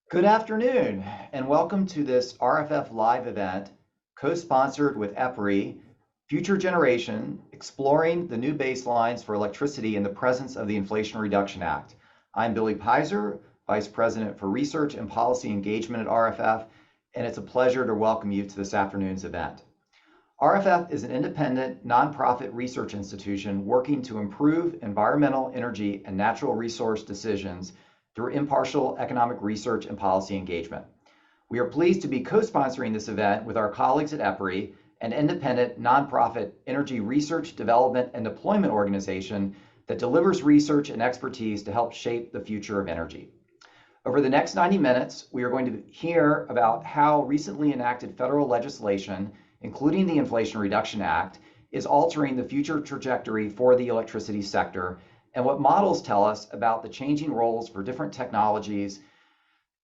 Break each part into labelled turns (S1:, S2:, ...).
S1: Good afternoon, and welcome to this RFF Live event, co-sponsored with EPRI, Future Generation, Exploring the New Baselines for Electricity in the Presence of the Inflation Reduction Act. I'm Billy Pizer, Vice President for Research and Policy Engagement at RFF, and it's a pleasure to welcome you to this afternoon's event. RFF is an independent, nonprofit research institution working to improve environmental, energy, and natural resource decisions through impartial economic research and policy engagement. We are pleased to be co-sponsoring this event with our colleagues at EPRI, an independent nonprofit energy research, development, and deployment organization that delivers research and expertise to help shape the future of energy. Over the next 90 minutes, we are going to hear about how recently enacted federal legislation, including the Inflation Reduction Act, is altering the future trajectory for the electricity sector, and what models tell us about the changing roles for different technologies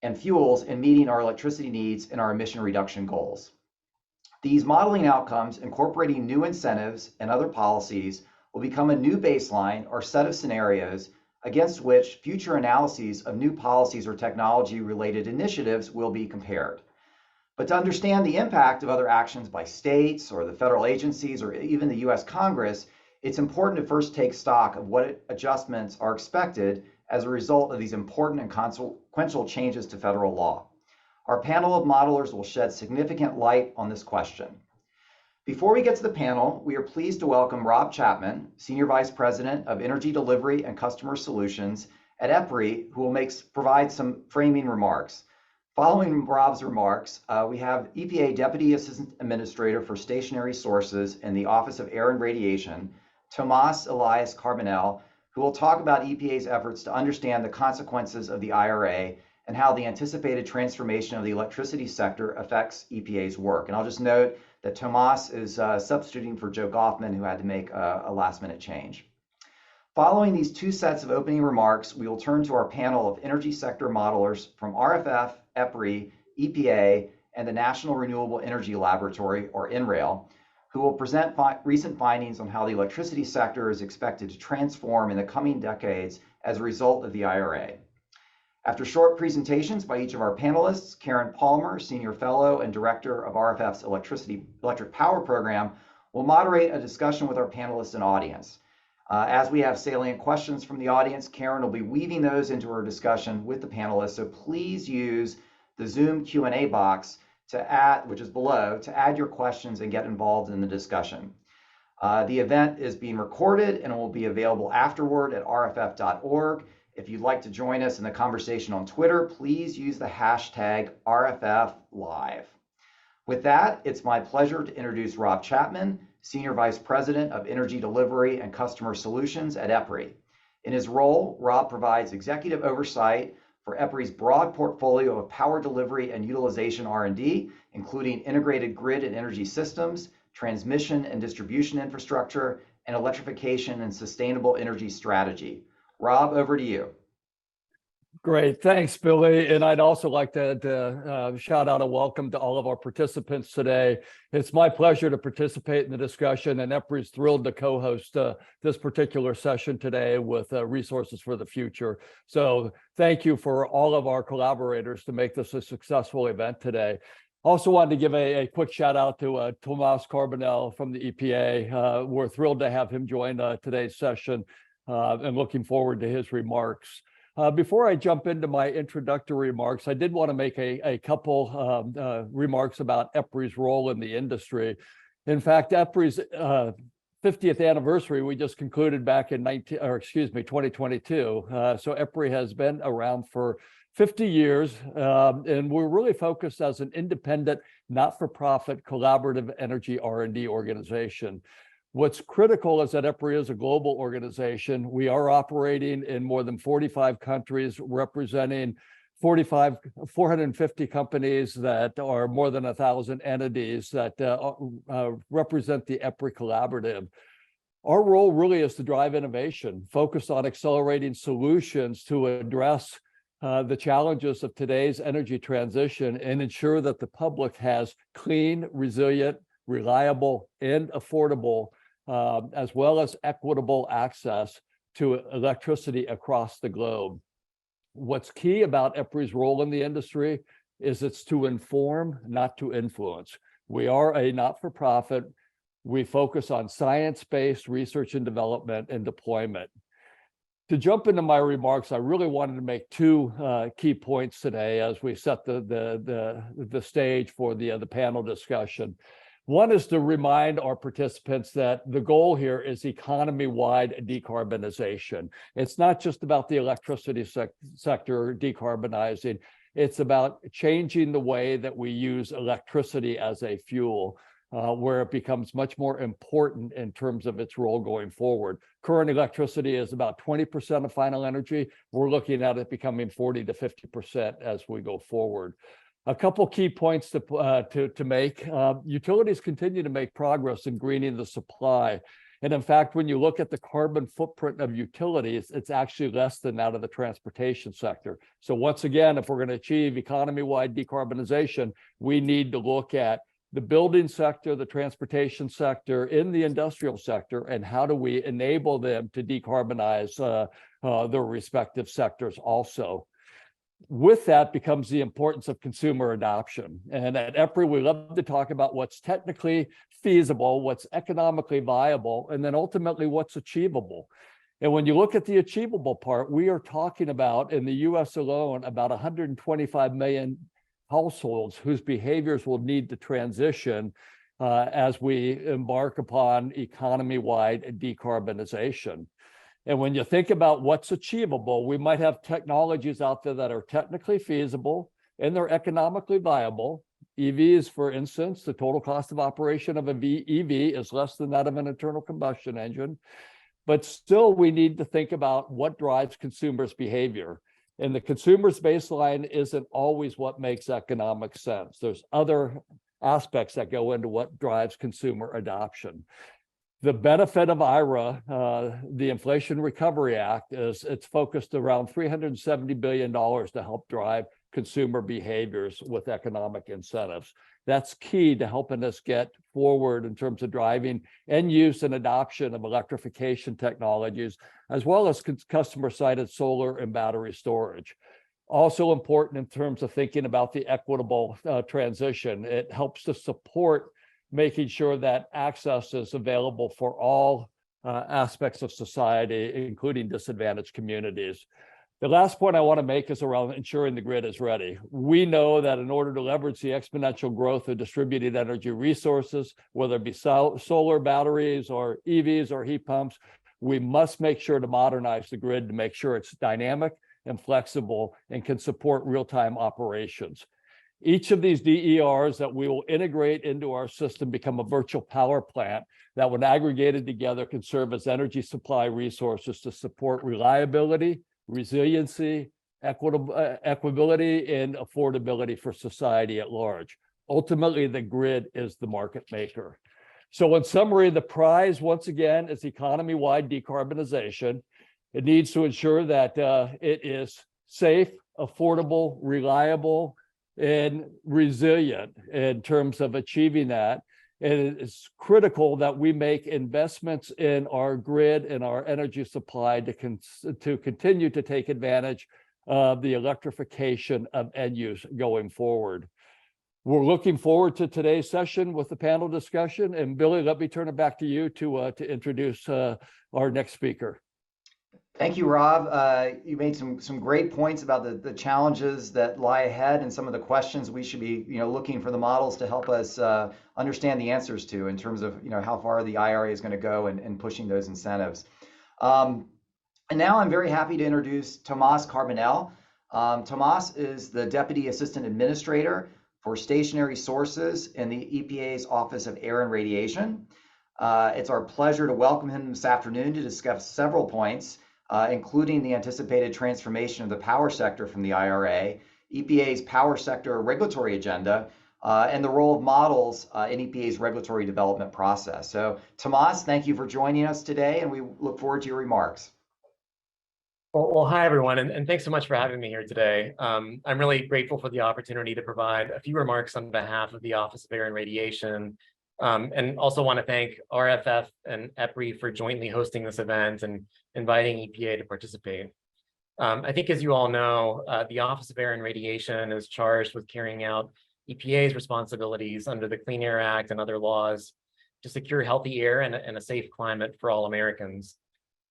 S1: and fuels in meeting our electricity needs and our emission reduction goals. These modeling outcomes, incorporating new incentives and other policies, will become a new baseline or set of scenarios against which future analyses of new policies or technology-related initiatives will be compared. But to understand the impact of other actions by states or the federal agencies or even the US Congress, it's important to first take stock of what adjustments are expected as a result of these important and consequential changes to federal law. Our panel of modelers will shed significant light on this question. Before we get to the panel, we are pleased to welcome Rob Chapman, Senior Vice President of Energy Delivery and Customer Solutions at EPRI, who will provide some framing remarks. Following Rob's remarks, we have EPA Deputy Assistant Administrator for Stationary Sources in the Office of Air and Radiation, Tomas Elias Carbonell, who will talk about EPA's efforts to understand the consequences of the IRA and how the anticipated transformation of the electricity sector affects EPA's work. And I'll just note that Tomas is substituting for Joe Goffman, who had to make a last-minute change. Following these two sets of opening remarks, we will turn to our panel of energy sector modelers from RFF, EPRI, EPA, and the National Renewable Energy Laboratory, or NREL, who will present recent findings on how the electricity sector is expected to transform in the coming decades as a result of the IRA. After short presentations by each of our panelists, Karen Palmer, Senior Fellow and Director of RFF's Electric Power Program, will moderate a discussion with our panelists and audience. As we have salient questions from the audience, Karen will be weaving those into her discussion with the panelists, so please use the Zoom Q&A box which is below, to add your questions and get involved in the discussion. The event is being recorded and will be available afterward at rff.org. If you'd like to join us in the conversation on Twitter, please use the hashtag RFFLive. With that, it's my pleasure to introduce Rob Chapman, Senior Vice President of Energy Delivery and Customer Solutions at EPRI. In his role, Rob provides executive oversight for EPRI's broad portfolio of power delivery and utilization R&D, including integrated grid and energy systems, transmission and distribution infrastructure, and electrification and sustainable energy strategy. Rob, over to you.
S2: Great, thanks, Billy. And I'd also like to shout out a welcome to all of our participants today. It's my pleasure to participate in the discussion, and EPRI is thrilled to co-host this particular session today with Resources for the Future. So thank you for all of our collaborators to make this a successful event today. Also wanted to give a quick shout out to Tomas Carbonell from the EPA. We're thrilled to have him join today's session and looking forward to his remarks. Before I jump into my introductory remarks, I did want to make a couple remarks about EPRI's role in the industry. In fact, EPRI's 50th anniversary we just concluded back in 2022. So EPRI has been around for 50 years, and we're really focused as an independent, not-for-profit, collaborative energy R&D organization. What's critical is that EPRI is a global organization. We are operating in more than 45 countries, representing 450 companies that are more than 1,000 entities that represent the EPRI Collaborative. Our role really is to drive innovation, focus on accelerating solutions to address the challenges of today's energy transition and ensure that the public has clean, resilient, reliable, and affordable as well as equitable access to electricity across the globe. What's key about EPRI's role in the industry is it's to inform, not to influence. We are a not-for-profit. We focus on science-based research and development and deployment. To jump into my remarks, I really wanted to make two key points today as we set the stage for the panel discussion. One is to remind our participants that the goal here is economy-wide decarbonization. It's not just about the electricity sector decarbonizing. It's about changing the way that we use electricity as a fuel, where it becomes much more important in terms of its role going forward. Current electricity is about 20% of final energy. We're looking at it becoming 40 to 50% as we go forward. A couple key points to make. Utilities continue to make progress in greening the supply. And in fact, when you look at the carbon footprint of utilities, it's actually less than that of the transportation sector. So once again, if we're going to achieve economy-wide decarbonization, we need to look at the building sector, the transportation sector, in the industrial sector, and how do we enable them to decarbonize their respective sectors also. With that becomes the importance of consumer adoption. And at EPRI, we love to talk about what's technically feasible, what's economically viable, and then ultimately what's achievable. And when you look at the achievable part, we are talking about, in the US alone, about 125 million households whose behaviors will need to transition as we embark upon economy-wide decarbonization. And when you think about what's achievable, we might have technologies out there that are technically feasible and they're economically viable. EVs, for instance, the total cost of operation of an EV is less than that of an internal combustion engine. But still, we need to think about what drives consumers' behavior. And the consumer's baseline isn't always what makes economic sense. There's other aspects that go into what drives consumer adoption. The benefit of IRA, the Inflation Recovery Act, is it's focused around $370 billion to help drive consumer behaviors with economic incentives. That's key to helping us get forward in terms of driving end use and adoption of electrification technologies, as well as customer-sited solar and battery storage. Also important in terms of thinking about the equitable transition. It helps to support making sure that access is available for all aspects of society, including disadvantaged communities. The last point I want to make is around ensuring the grid is ready. We know that in order to leverage the exponential growth of distributed energy resources, whether it be solar batteries or EVs or heat pumps, we must make sure to modernize the grid to make sure it's dynamic and flexible and can support real-time operations. Each of these DERs that we will integrate into our system become a virtual power plant that, when aggregated together, can serve as energy supply resources to support reliability, resiliency, equability, and affordability for society at large. Ultimately, the grid is the market maker. So in summary, the prize, once again, is economy-wide decarbonization. It needs to ensure that it is safe, affordable, reliable, and resilient in terms of achieving that. And it's critical that we make investments in our grid and our energy supply to continue to take advantage of the electrification of end use going forward. We're looking forward to today's session with the panel discussion. And Billy, let me turn it back to you to introduce our next speaker.
S1: Thank you, Rob. You made some great points about the challenges that lie ahead and some of the questions we should be looking for the models to help us understand the answers to, in terms of how far the IRA is going to go and pushing those incentives. And now I'm very happy to introduce Tomas Carbonell. Tomas is the Deputy Assistant Administrator for Stationary Sources in the EPA's Office of Air and Radiation. It's our pleasure to welcome him this afternoon to discuss several points, including the anticipated transformation of the power sector from the IRA, EPA's power sector regulatory agenda, and the role of models in EPA's regulatory development process. So, Tomas, thank you for joining us today, and we look forward to your remarks.
S3: Well, hi, everyone, and thanks so much for having me here today. I'm really grateful for the opportunity to provide a few remarks on behalf of the Office of Air and Radiation, and also want to thank RFF and EPRI for jointly hosting this event and inviting EPA to participate. I think, as you all know, the Office of Air and Radiation is charged with carrying out EPA's responsibilities under the Clean Air Act and other laws to secure healthy air and a safe climate for all Americans.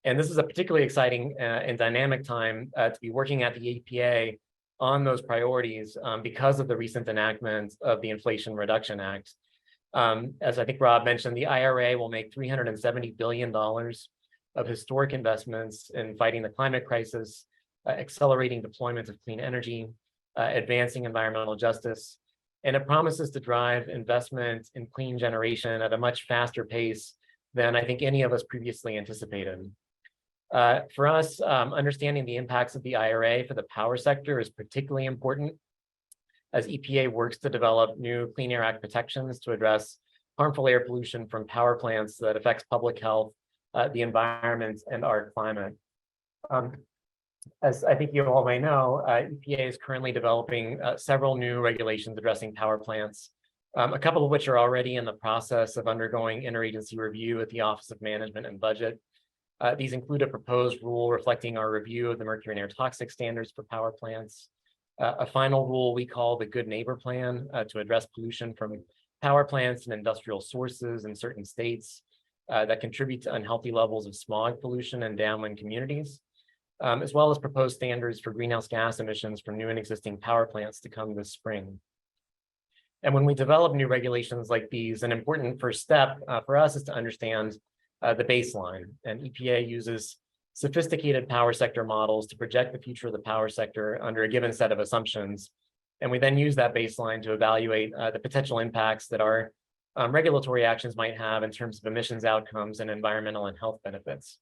S3: And this is a particularly exciting and dynamic time to be working at the EPA on those priorities because of the recent enactment of the Inflation Reduction Act. As I think Rob mentioned, the IRA will make $370 billion of historic investments in fighting the climate crisis, accelerating deployment of clean energy, advancing environmental justice, and it promises to drive investment in clean generation at a much faster pace than I think any of us previously anticipated. For us, understanding the impacts of the IRA for the power sector is particularly important as EPA works to develop new Clean Air Act protections to address harmful air pollution from power plants that affects public health, the environment, and our climate. As I think you all may know, EPA is currently developing several new regulations addressing power plants, a couple of which are already in the process of undergoing interagency review at the Office of Management and Budget. These include a proposed rule reflecting our review of the mercury and air toxic standards for power plants, a final rule we call the Good Neighbor Plan to address pollution from power plants and industrial sources in certain states that contribute to unhealthy levels of smog pollution in downwind communities, as well as proposed standards for greenhouse gas emissions from new and existing power plants to come this spring. And when we develop new regulations like these, an important first step for us is to understand the baseline. And EPA uses sophisticated power sector models to project the future of the power sector under a given set of assumptions. And we then use that baseline to evaluate the potential impacts that our regulatory actions might have in terms of emissions outcomes and environmental and health benefits.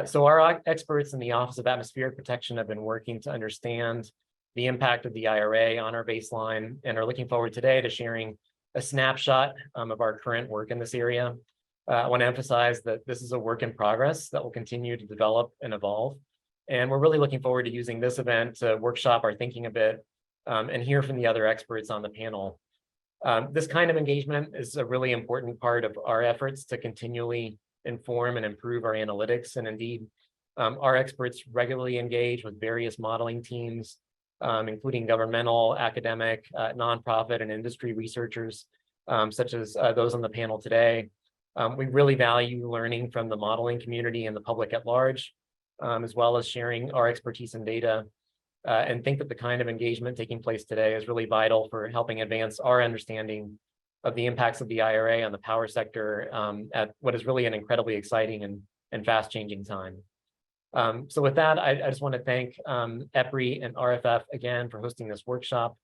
S3: So our experts in the Office of Atmospheric Protection have been working to understand the impact of the IRA on our baseline and are looking forward today to sharing a snapshot of our current work in this area. I want to emphasize that this is a work in progress that will continue to develop and evolve. And we're really looking forward to using this event to workshop our thinking a bit and hear from the other experts on the panel. This kind of engagement is a really important part of our efforts to continually inform and improve our analytics. And indeed, our experts regularly engage with various modeling teams, including governmental, academic, nonprofit, and industry researchers, such as those on the panel today. We really value learning from the modeling community and the public at large, as well as sharing our expertise and data, and think that the kind of engagement taking place today is really vital for helping advance our understanding of the impacts of the IRA on the power sector at what is really an incredibly exciting and fast-changing time. So with that, I just want to thank EPRI and RFF again for hosting this workshop.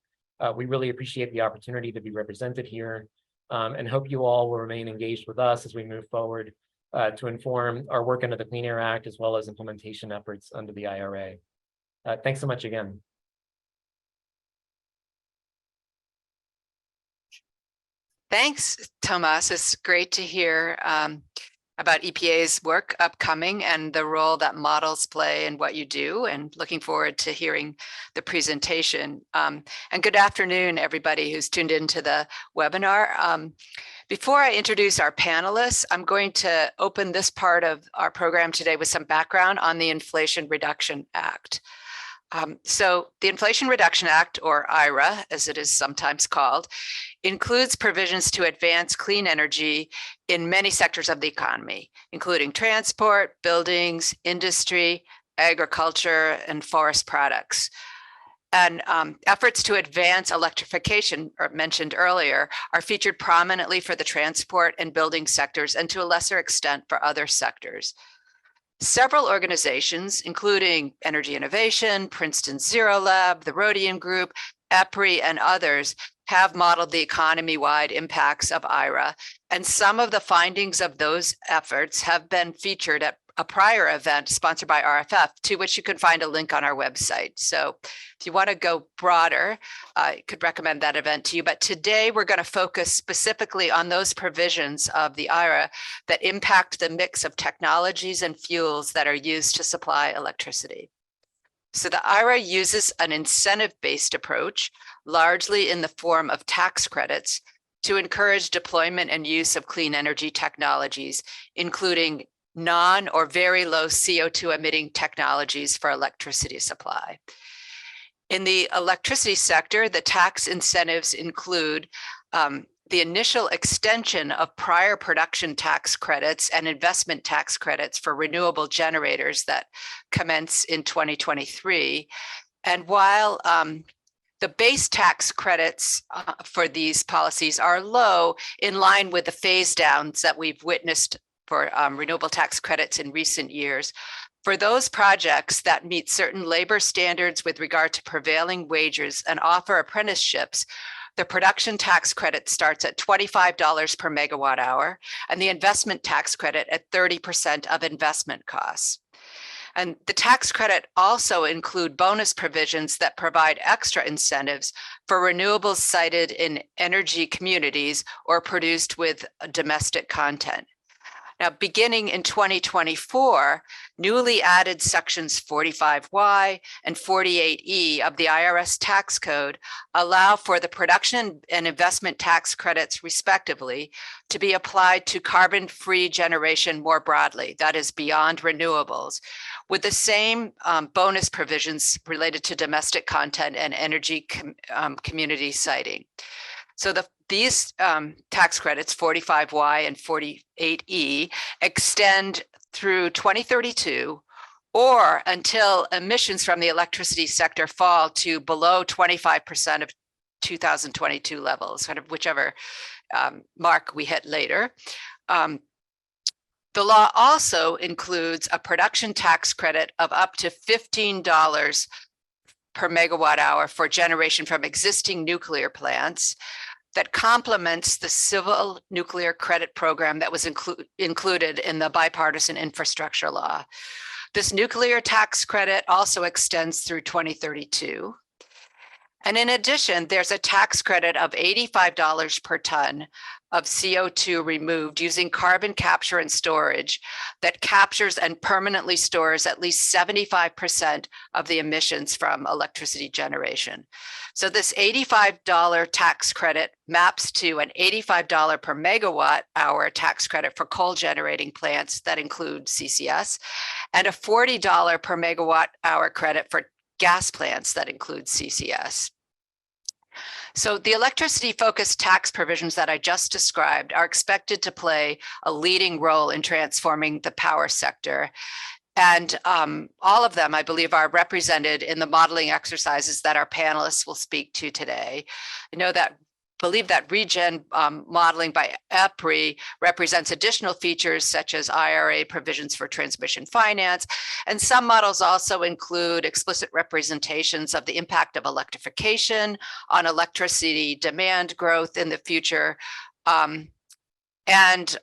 S3: We really appreciate the opportunity to be represented here. And hope you all will remain engaged with us as we move forward to inform our work under the Clean Air Act, as well as implementation efforts under the IRA. Thanks so much again.
S4: Thanks, Tomas. It's great to hear about EPA's work upcoming and the role that models play in what you do, and looking forward to hearing the presentation. And good afternoon, everybody who's tuned into the webinar. Before I introduce our panelists, I'm going to open this part of our program today with some background on the Inflation Reduction Act. So the Inflation Reduction Act, or IRA, as it is sometimes called, includes provisions to advance clean energy in many sectors of the economy, including transport, buildings, industry, agriculture, and forest products. And efforts to advance electrification, mentioned earlier, are featured prominently for the transport and building sectors, and to a lesser extent for other sectors. Several organizations, including Energy Innovation, Princeton Zero Lab, the Rhodium Group, EPRI, and others, have modeled the economy-wide impacts of IRA, and some of the findings of those efforts have been featured at a prior event sponsored by RFF, to which you can find a link on our website. So if you want to go broader, I could recommend that event to you. But today we're going to focus specifically on those provisions of the IRA that impact the mix of technologies and fuels that are used to supply electricity. So the IRA uses an incentive-based approach, largely in the form of tax credits, to encourage deployment and use of clean energy technologies, including non or very low CO2 emitting technologies for electricity supply. In the electricity sector, the tax incentives include the initial extension of prior production tax credits and investment tax credits for renewable generators that commence in 2023. And while the base tax credits for these policies are low, in line with the phase downs that we've witnessed for renewable tax credits in recent years, for those projects that meet certain labor standards with regard to prevailing wages and offer apprenticeships, the production tax credit starts at $25 per megawatt hour and the investment tax credit at 30% of investment costs. And the tax credit also include bonus provisions that provide extra incentives for renewables sited in energy communities or produced with domestic content. Now, beginning in 2024, newly added sections 45Y and 48E of the IRS tax code allow for the production and investment tax credits, respectively, to be applied to carbon-free generation more broadly, that is beyond renewables, with the same bonus provisions related to domestic content and energy community siting. So these tax credits, 45Y and 48E, extend through 2032 or until emissions from the electricity sector fall to below 25% of 2022 levels, kind of whichever mark we hit later. The law also includes a production tax credit of up to $15 per megawatt hour for generation from existing nuclear plants that complements the civil nuclear credit program that was included in the bipartisan infrastructure law. This nuclear tax credit also extends through 2032. And in addition, there's a tax credit of $85 per ton of CO2 removed using carbon capture and storage that captures and permanently stores at least 75% of the emissions from electricity generation. So this $85 tax credit maps to an $85 per megawatt hour tax credit for coal generating plants that include CCS, and a $40 per megawatt hour credit for gas plants that include CCS. So the electricity-focused tax provisions that I just described are expected to play a leading role in transforming the power sector. And all of them, I believe, are represented in the modeling exercises that our panelists will speak to today. Believe that Regen modeling by EPRI represents additional features such as IRA provisions for transmission finance. And some models also include explicit representations of the impact of electrification on electricity demand growth in the future, and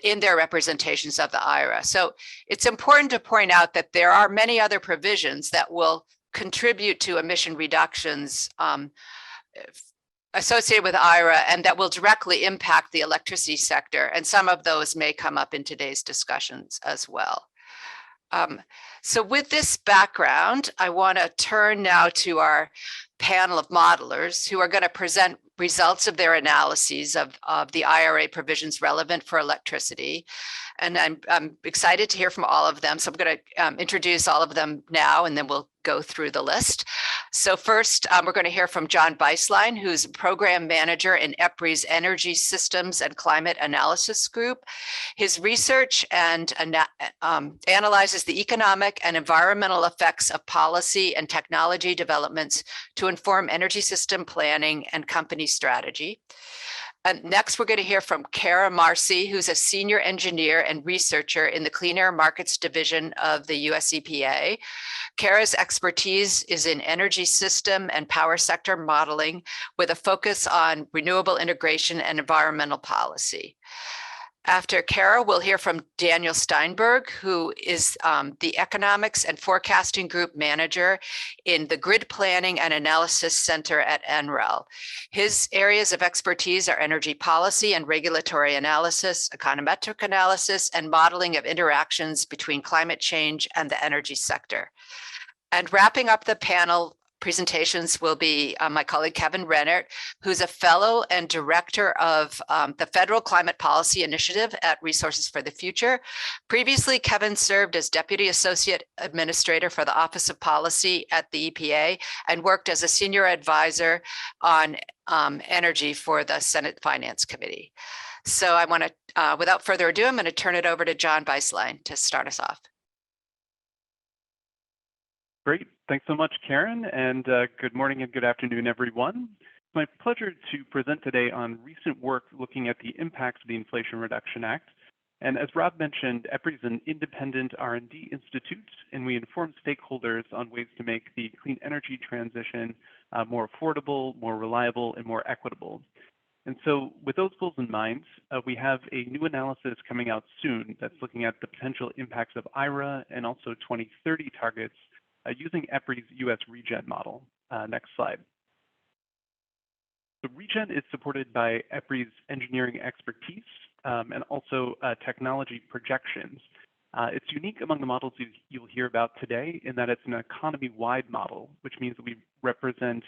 S4: in their representations of the IRA. So it's important to point out that there are many other provisions that will contribute to emission reductions associated with IRA and that will directly impact the electricity sector. And some of those may come up in today's discussions as well. So with this background, I want to turn now to our panel of modelers who are going to present results of their analyses of the IRA provisions relevant for electricity. And I'm excited to hear from all of them. So I'm going to introduce all of them now, and then we'll go through the list. So first, we're going to hear from John Beislein, who's program manager in EPRI's Energy Systems and Climate Analysis Group. His research and analyzes the economic and environmental effects of policy and technology developments to inform energy system planning and company strategy. And next, we're going to hear from Cara Mercy, who's a senior engineer and researcher in the Clean Air Markets Division of the US EPA. Cara's expertise is in energy system and power sector modeling with a focus on renewable integration and environmental policy. After Cara, we'll hear from Daniel Steinberg, who is the Economics and Forecasting Group Manager in the Grid Planning and Analysis Center at NREL. His areas of expertise are energy policy and regulatory analysis, econometric analysis, and modeling of interactions between climate change and the energy sector. And wrapping up the panel presentations will be my colleague Kevin Rennert, who's a fellow and director of the Federal Climate Policy Initiative at Resources for the Future. Previously, Kevin served as Deputy Associate Administrator for the Office of Policy at the EPA and worked as a senior advisor on energy for the Senate Finance Committee. So I want to, without further ado, I'm going to turn it over to John Beislein to start us off.
S5: Great. Thanks so much, Karen, and good morning and good afternoon, everyone. It's my pleasure to present today on recent work looking at the impacts of the Inflation Reduction Act. And as Rob mentioned, EPRI is an independent R&D institute, and we inform stakeholders on ways to make the clean energy transition more affordable, more reliable, and more equitable. And so with those goals in mind, we have a new analysis coming out soon that's looking at the potential impacts of IRA and also 2030 targets using EPRI's US Regen model. Next slide. So Regen is supported by EPRI's engineering expertise and also technology projections. It's unique among the models you'll hear about today in that it's an economy-wide model, which means that we represent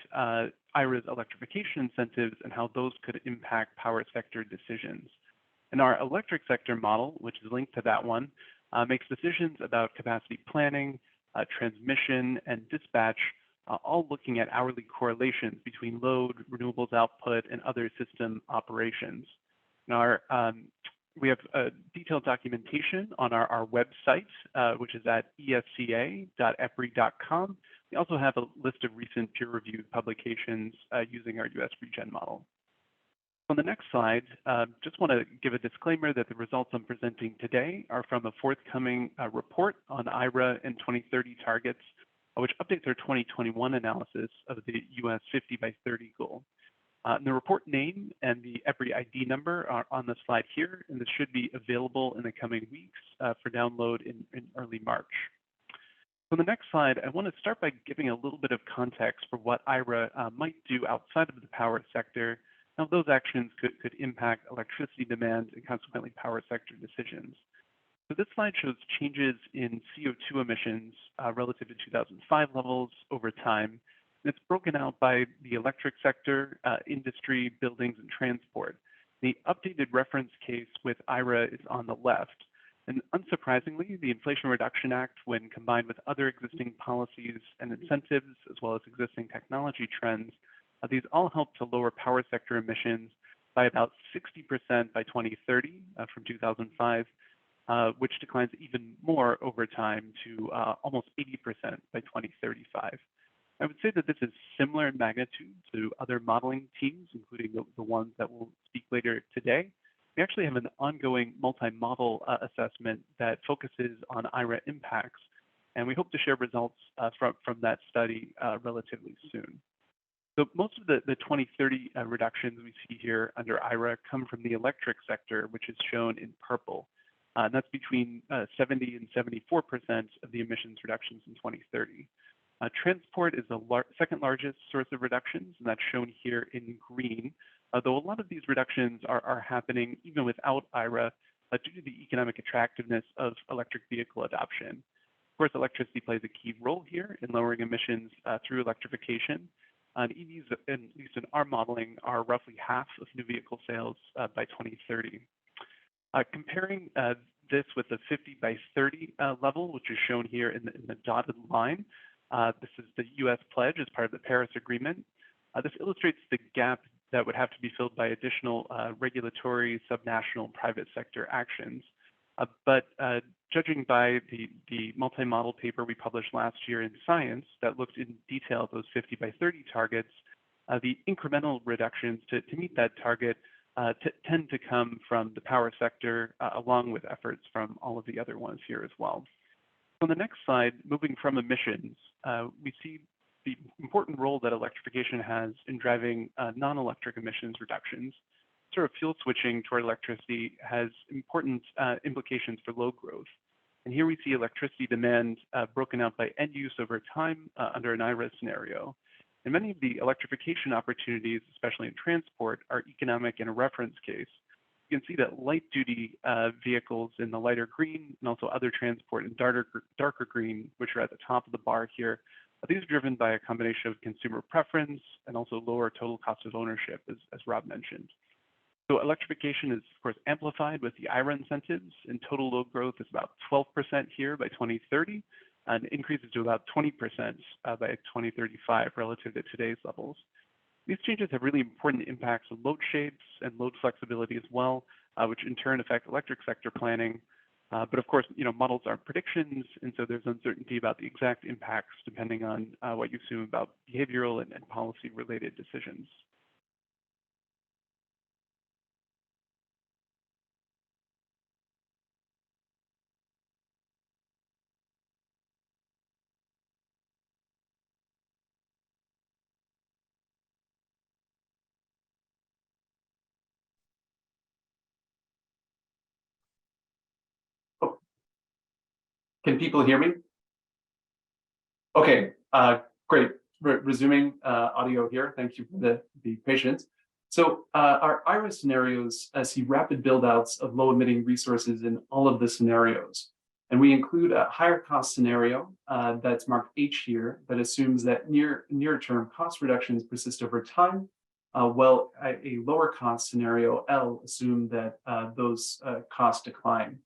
S5: IRA's electrification incentives and how those could impact power sector decisions. And our electric sector model, which is linked to that one, makes decisions about capacity planning, transmission, and dispatch, all looking at hourly correlations between load, renewables output, and other system operations. Now, we have detailed documentation on our website, which is at esca.epri.com. We also have a list of recent peer-reviewed publications using our US Regen model. On the next slide, just want to give a disclaimer that the results I'm presenting today are from a forthcoming report on IRA and 2030 targets, which updates our 2021 analysis of the US 50 by 30 goal. The report name and the EPRI ID number are on the slide here, and this should be available in the coming weeks for download in early March. On the next slide, I want to start by giving a little bit of context for what IRA might do outside of the power sector. Now, those actions could impact electricity demand and consequently power sector decisions. So this slide shows changes in CO2 emissions relative to 2005 levels over time. And it's broken out by the electric sector, industry, buildings, and transport. The updated reference case with IRA is on the left. And unsurprisingly, the Inflation Reduction Act, when combined with other existing policies and incentives, as well as existing technology trends, these all help to lower power sector emissions by about 60% by 2030 from 2005, which declines even more over time to almost 80% by 2035. I would say that this is similar in magnitude to other modeling teams, including the ones that we'll speak later today. We actually have an ongoing multi-model assessment that focuses on IRA impacts, and we hope to share results from that study relatively soon. So most of the 2030 reductions we see here under IRA come from the electric sector, which is shown in purple. And that's between 70 and 74% of the emissions reductions in 2030. Transport is the second largest source of reductions, and that's shown here in green, though a lot of these reductions are happening even without IRA due to the economic attractiveness of electric vehicle adoption. Of course, electricity plays a key role here in lowering emissions through electrification. EVs, at least in our modeling, are roughly half of new vehicle sales by 2030. Comparing this with the 50 by 30 level, which is shown here in the dotted line, this is the US pledge as part of the Paris Agreement. This illustrates the gap that would have to be filled by additional regulatory, subnational, private sector actions. But judging by the multi-model paper we published last year in Science that looked in detail at those 50 by 30 targets, the incremental reductions to meet that target tend to come from the power sector, along with efforts from all of the other ones here as well. On the next slide, moving from emissions, we see the important role that electrification has in driving non-electric emissions reductions. Sort of fuel switching toward electricity has important implications for load growth. And here we see electricity demand broken out by end use over time under an IRA scenario. And many of the electrification opportunities, especially in transport, are economic in a reference case. You can see that light-duty vehicles in the lighter green and also other transport in darker green, which are at the top of the bar here, These are driven by a combination of consumer preference and also lower total cost of ownership, as Rob mentioned. So electrification is, of course, amplified with the IRA incentives, and total load growth is about 12% here by 2030, and increases to about 20% by 2035 relative to today's levels. These changes have really important impacts on load shapes and load flexibility as well, which in turn affect electric sector planning. But of course, models aren't predictions, and so there's uncertainty about the exact impacts depending on what you assume about behavioral and policy-related decisions.
S6: Can people hear me? Okay, great. Resuming audio here. Thank you for the patience. So our IRA scenarios see rapid build-outs of low-emitting resources in all of the scenarios. And we include a higher cost scenario that's marked H here that assumes that near-term cost reductions persist over time, while a lower cost scenario, L, assume that those costs decline.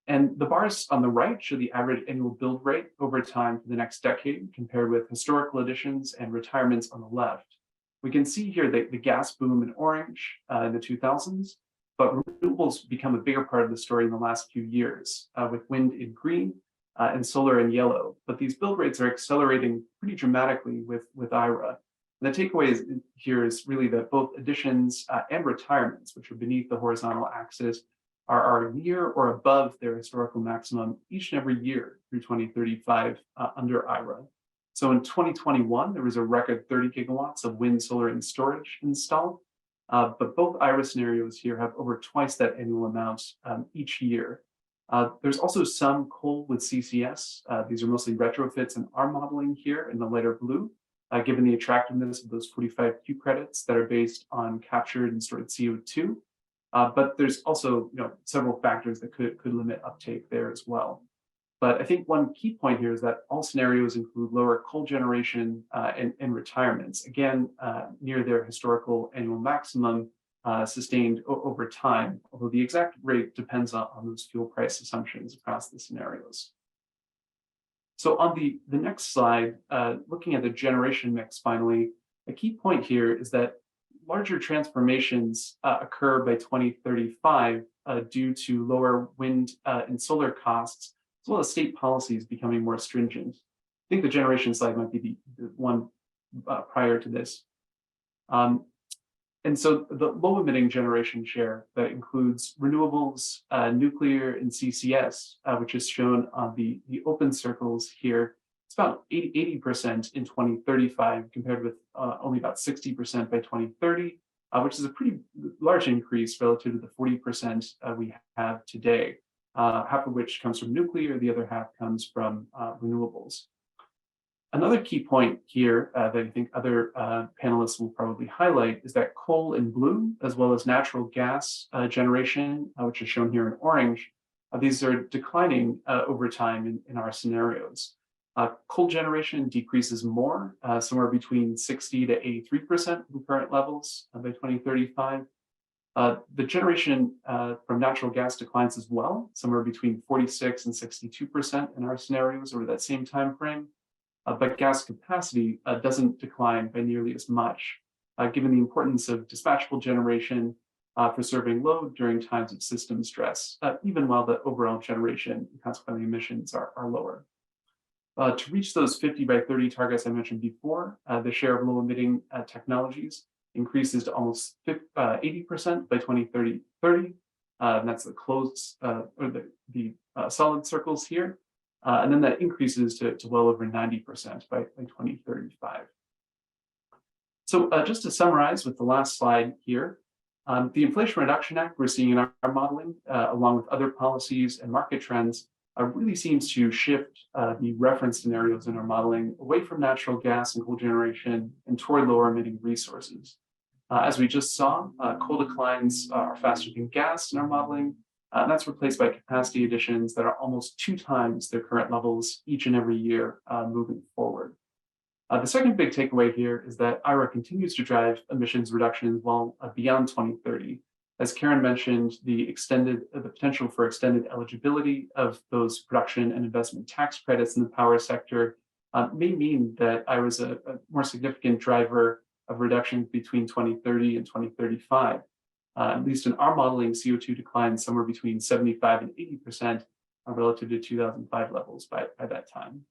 S6: And the bars on the right show the average annual build rate over time for the next decade, compared with historical additions and retirements on the left. We can see here the gas boom in orange in the 2000s, but renewables become a bigger part of the story in the last few years, with wind in green and solar in yellow. But these build rates are accelerating pretty dramatically with IRA. And the takeaway here is really that both additions and retirements, which are beneath the horizontal axis, are near or above their historical maximum each and every year through 2035 under IRA. So in 2021, there was a record 30 gigawatts of wind, solar, and storage installed. But both IRA scenarios here have over twice that annual amount each year. There's also some coal with CCS. These are mostly retrofits and our modeling here in the lighter blue, given the attractiveness of those 45Q credits that are based on captured and stored CO2. But there's also several factors that could limit uptake there as well. But I think one key point here is that all scenarios include lower coal generation and retirements, again, near their historical annual maximum sustained over time, although the exact rate depends on those fuel price assumptions across the scenarios. So on the next slide, looking at the generation mix finally, a key point here is that larger transformations occur by 2035 due to lower wind and solar costs, as well as state policies becoming more stringent. I think the generation slide might be the one prior to this. And so the low emitting generation share that includes renewables, nuclear, and CCS, which is shown on the open circles here, it's about 80% in 2035 compared with only about 60% by 2030, which is a pretty large increase relative to the 40% we have today, half of which comes from nuclear, the other half comes from renewables. Another key point here that I think other panelists will probably highlight is that coal in blue, as well as natural gas generation, which is shown here in orange, these are declining over time in our scenarios. Coal generation decreases more, somewhere between 60 to 83% from current levels by 2035. The generation from natural gas declines as well, somewhere between 46 and 62% in our scenarios over that same time frame. But gas capacity doesn't decline by nearly as much, given the importance of dispatchable generation for serving load during times of system stress, even while the overall generation and consequently emissions are lower. To reach those 50 by 30 targets I mentioned before, the share of low-emitting technologies increases to almost 80% by 2030, and that's the closed or the solid circles here. And then that increases to well over 90% by 2035. So just to summarize with the last slide here, the Inflation Reduction Act we're seeing in our modeling, along with other policies and market trends, really seems to shift the reference scenarios in our modeling away from natural gas and coal generation and toward lower emitting resources. As we just saw, coal declines are faster than gas in our modeling, and that's replaced by capacity additions that are almost 2 times their current levels each and every year moving forward. The second big takeaway here is that IRA continues to drive emissions reductions well beyond 2030. As Karen mentioned, the potential for extended eligibility of those production and investment tax credits in the power sector may mean that IRA is a more significant driver of reductions between 2030 and 2035. At least in our modeling, CO2 declines somewhere between 75 and 80% relative to 2005 levels by that time.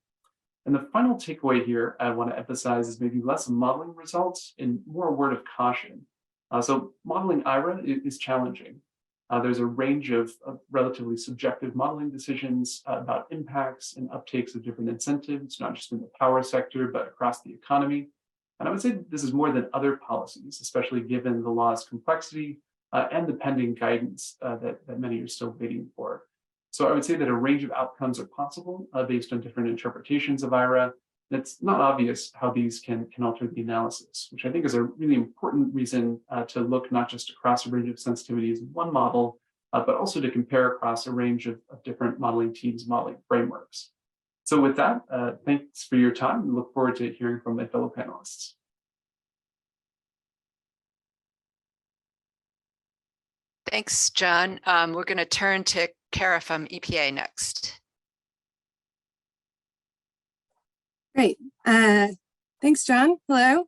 S6: And the final takeaway here I want to emphasize is maybe less modeling results and more a word of caution. So modeling IRA is challenging. There's a range of relatively subjective modeling decisions about impacts and uptakes of different incentives, not just in the power sector, but across the economy. And I would say this is more than other policies, especially given the law's complexity and the pending guidance that many are still waiting for. So I would say that a range of outcomes are possible based on different interpretations of IRA. It's not obvious how these can alter the analysis, which I think is a really important reason to look not just across a range of sensitivities in one model, but also to compare across a range of different modeling teams, modeling frameworks. So with that, thanks for your time and look forward to hearing from my fellow panelists.
S4: Thanks, John. We're going to turn to Cara from EPA next.
S7: Great. Thanks, John. Hello.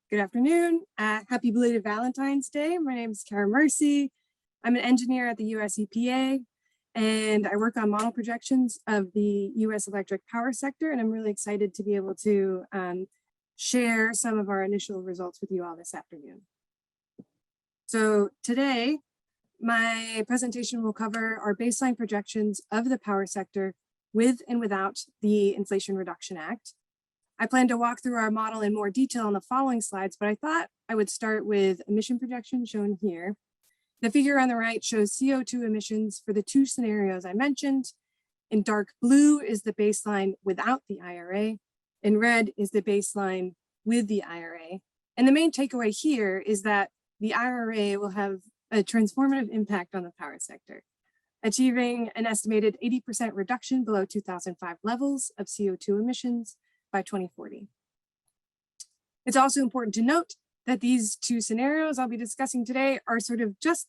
S7: Good afternoon. Happy belated Valentine's Day. My name is Cara Mercy. I'm an engineer at the US EPA, and I work on model projections of the US electric power sector, and I'm really excited to be able to share some of our initial results with you all this afternoon. So today, my presentation will cover our baseline projections of the power sector with and without the Inflation Reduction Act. I plan to walk through our model in more detail in the following slides, but I thought I would start with emission projections shown here. The figure on the right shows CO2 emissions for the two scenarios I mentioned. In dark blue is the baseline without the IRA. In red is the baseline with the IRA. And the main takeaway here is that the IRA will have a transformative impact on the power sector, achieving an estimated 80% reduction below 2005 levels of CO2 emissions by 2040. It's also important to note that these two scenarios I'll be discussing today are sort of just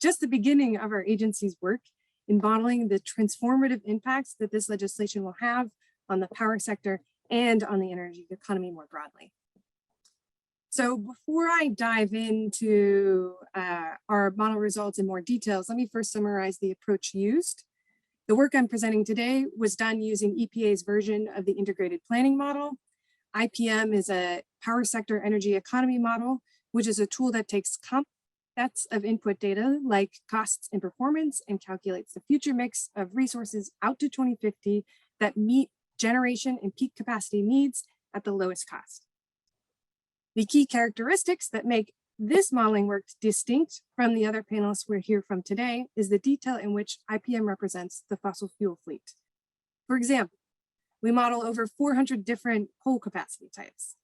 S7: the beginning of our agency's work in modeling the transformative impacts that this legislation will have on the power sector and on the energy economy more broadly. So before I dive into our model results in more details, let me first summarize the approach used. The work I'm presenting today was done using EPA's version of the integrated planning model. IPM is a power sector energy economy model, which is a tool that takes complex sets of input data like costs and performance and calculates the future mix of resources out to 2050 that meet generation and peak capacity needs at the lowest cost. The key characteristics that make this modeling work distinct from the other panelists we'll hear from today is the detail in which IPM represents the fossil fuel fleet. For example, we model over 400 different coal capacity types.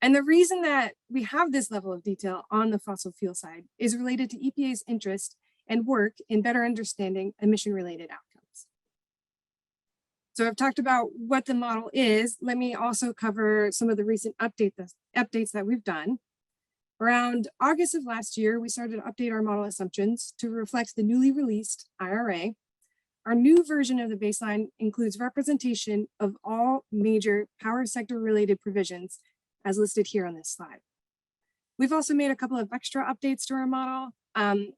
S7: And the reason that we have this level of detail on the fossil fuel side is related to EPA's interest and work in better understanding emission-related outcomes. So I've talked about what the model is. Let me also cover some of the recent updates that we've done. Around August of last year, we started to update our model assumptions to reflect the newly released IRA. Our new version of the baseline includes representation of all major power sector related provisions as listed here on this slide. We've also made a couple of extra updates to our model,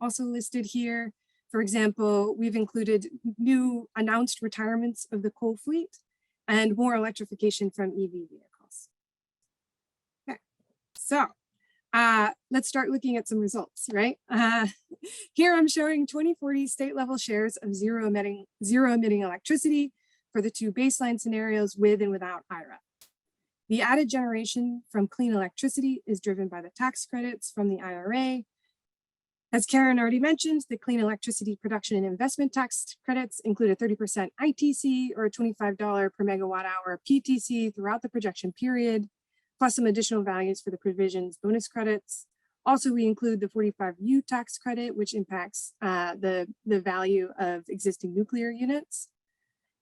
S7: also listed here. For example, we've included new announced retirements of the coal fleet and more electrification from EV vehicles. Okay, so let's start looking at some results, right? Here I'm showing 2040 state level shares of zero emitting electricity for the two baseline scenarios with and without IRA. The added generation from clean electricity is driven by the tax credits from the IRA. As Karen already mentioned, the clean electricity production and investment tax credits include a 30% ITC or a $25 per megawatt hour PTC throughout the projection period, plus some additional values for the provision's bonus credits. Also, we include the 45U tax credit, which impacts the value of existing nuclear units.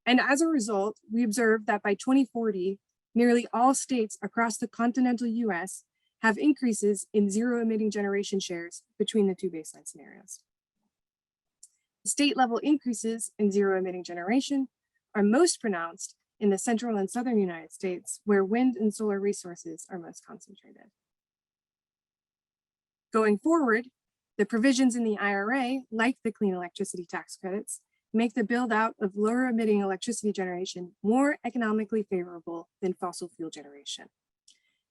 S7: And as a result, we observed that by 2040, nearly all states across the continental US have increases in zero emitting generation shares between the two baseline scenarios. State level increases in zero emitting generation are most pronounced in the central and southern United States, where wind and solar resources are most concentrated. Going forward, the provisions in the IRA, like the clean electricity tax credits, make the build out of lower emitting electricity generation more economically favorable than fossil fuel generation.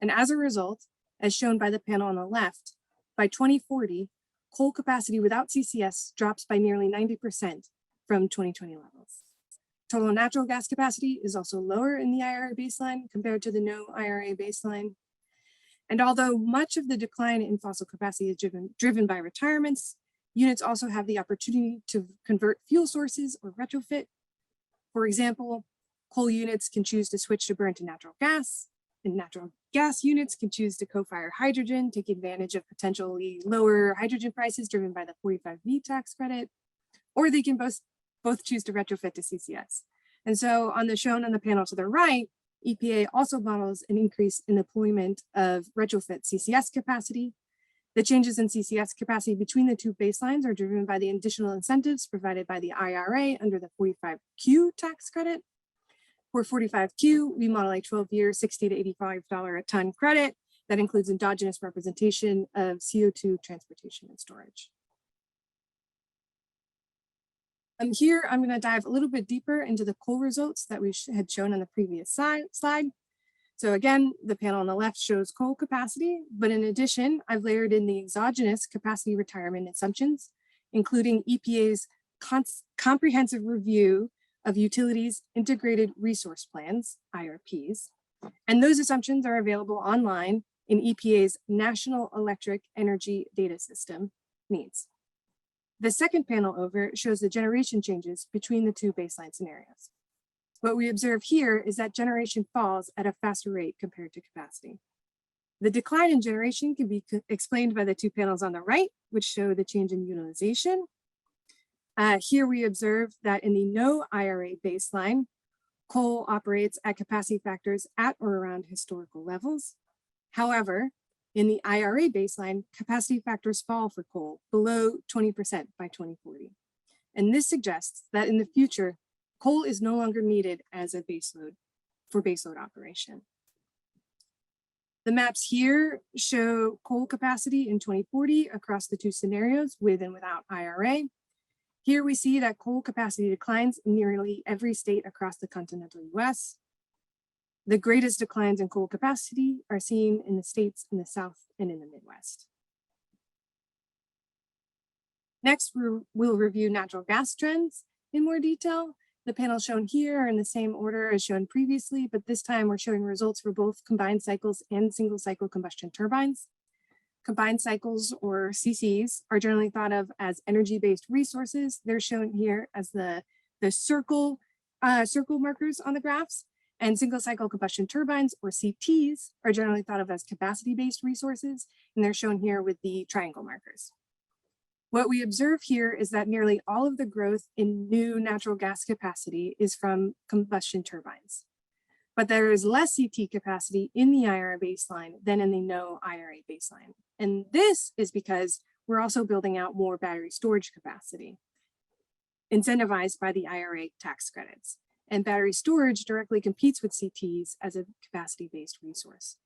S7: And as a result, as shown by the panel on the left, by 2040, coal capacity without CCS drops by nearly 90% from 2020 levels. Total natural gas capacity is also lower in the IRA baseline compared to the no IRA baseline. And although much of the decline in fossil capacity is driven by retirements, units also have the opportunity to convert fuel sources or retrofit. For example, coal units can choose to switch to burn to natural gas, and natural gas units can choose to co-fire hydrogen, take advantage of potentially lower hydrogen prices driven by the 45V tax credit, or they can both choose to retrofit to CCS. And so on the shown on the panel to the right, EPA also models an increase in deployment of retrofit CCS capacity. The changes in CCS capacity between the two baselines are driven by the additional incentives provided by the IRA under the 45Q tax credit. For 45Q, we model a 12-year, $60 to $85 a ton credit that includes endogenous representation of CO2 transportation and storage. Here, I'm going to dive a little bit deeper into the coal results that we had shown on the previous slide. So again, the panel on the left shows coal capacity, but in addition, I've layered in the exogenous capacity retirement assumptions, including EPA's comprehensive review of utilities integrated resource plans, IRPs. And those assumptions are available online in EPA's National Electric Energy Data System needs. The second panel over shows the generation changes between the two baseline scenarios. What we observe here is that generation falls at a faster rate compared to capacity. The decline in generation can be explained by the two panels on the right, which show the change in utilization. Here we observe that in the no IRA baseline, coal operates at capacity factors at or around historical levels. However, in the IRA baseline, capacity factors fall for coal below 20% by 2040. And this suggests that in the future, coal is no longer needed as a baseload for baseload operation. The maps here show coal capacity in 2040 across the two scenarios with and without IRA. Here we see that coal capacity declines in nearly every state across the continental US. The greatest declines in coal capacity are seen in the states in the South and in the Midwest. Next, we'll review natural gas trends in more detail. The panels shown here are in the same order as shown previously, but this time we're showing results for both combined cycles and single cycle combustion turbines. Combined cycles, or CCs, are generally thought of as energy-based resources. They're shown here as the circle markers on the graphs. And single cycle combustion turbines, or CTs, are generally thought of as capacity-based resources, and they're shown here with the triangle markers. What we observe here is that nearly all of the growth in new natural gas capacity is from combustion turbines. But there is less CT capacity in the IRA baseline than in the no IRA baseline. And this is because we're also building out more battery storage capacity, incentivized by the IRA tax credits. And battery storage directly competes with CTs as a capacity-based resource.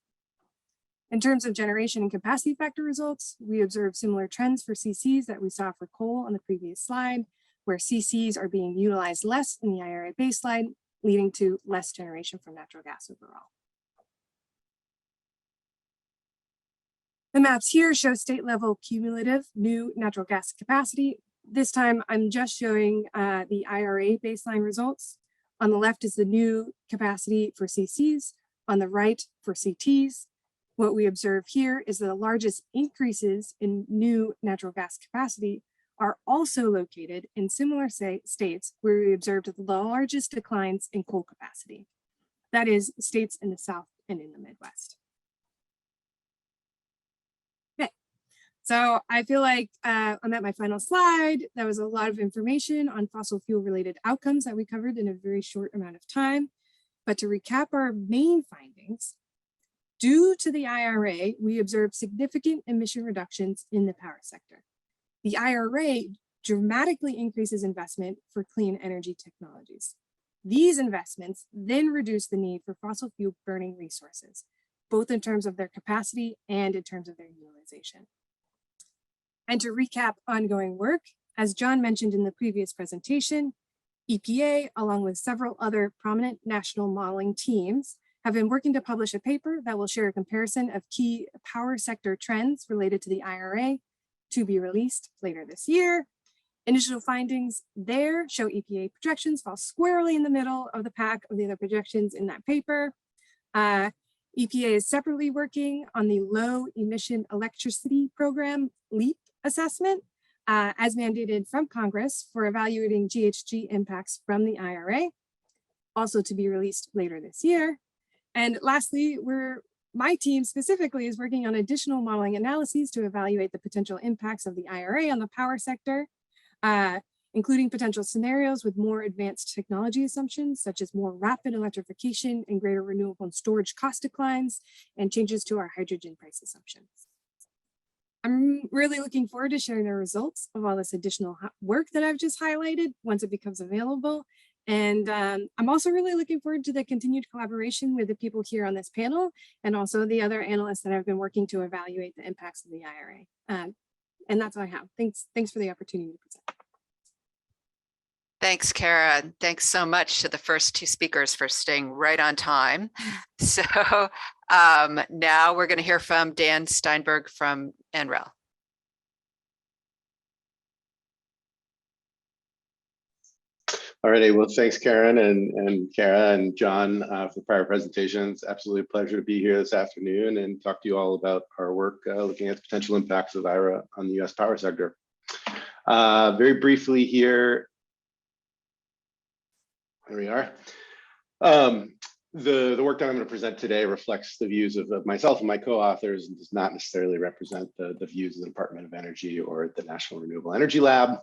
S7: In terms of generation and capacity factor results, we observe similar trends for CCs that we saw for coal on the previous slide, where CCs are being utilized less in the IRA baseline, leading to less generation from natural gas overall. The maps here show state-level cumulative new natural gas capacity. This time, I'm just showing the IRA baseline results. On the left is the new capacity for CCs, on the right for CTs. What we observe here is that the largest increases in new natural gas capacity are also located in similar states where we observed the largest declines in coal capacity. That is, states in the South and in the Midwest. Okay, so I feel like I'm at my final slide. That was a lot of information on fossil fuel related outcomes that we covered in a very short amount of time. But to recap our main findings, due to the IRA, we observed significant emission reductions in the power sector. The IRA dramatically increases investment for clean energy technologies. These investments then reduce the need for fossil fuel burning resources, both in terms of their capacity and in terms of their utilization. And to recap ongoing work, as John mentioned in the previous presentation, EPA, along with several other prominent national modeling teams, have been working to publish a paper that will share a comparison of key power sector trends related to the IRA, to be released later this year. Initial findings there show EPA projections fall squarely in the middle of the pack of the other projections in that paper. EPA is separately working on the Low Emission Electricity Program LEAP assessment, as mandated from Congress for evaluating GHG impacts from the IRA, also to be released later this year. And lastly, my team specifically is working on additional modeling analyses to evaluate the potential impacts of the IRA on the power sector, including potential scenarios with more advanced technology assumptions, such as more rapid electrification and greater renewable and storage cost declines, and changes to our hydrogen price assumptions. I'm really looking forward to sharing the results of all this additional work that I've just highlighted once it becomes available. And I'm also really looking forward to the continued collaboration with the people here on this panel and also the other analysts that have been working to evaluate the impacts of the IRA. And that's all I have. Thanks for the opportunity to present.
S4: Thanks, Cara. And thanks so much to the first two speakers for staying right on time. So now we're going to hear from Dan Steinberg from NREL.
S8: Alrighty, well, thanks, Karen and Cara and John for prior presentations. Absolutely a pleasure to be here this afternoon and talk to you all about our work looking at the potential impacts of IRA on the U.S. power sector. Very briefly here, there we are. The work that I'm going to present today reflects the views of myself and my co-authors and does not necessarily represent the views of the Department of Energy or the National Renewable Energy Lab.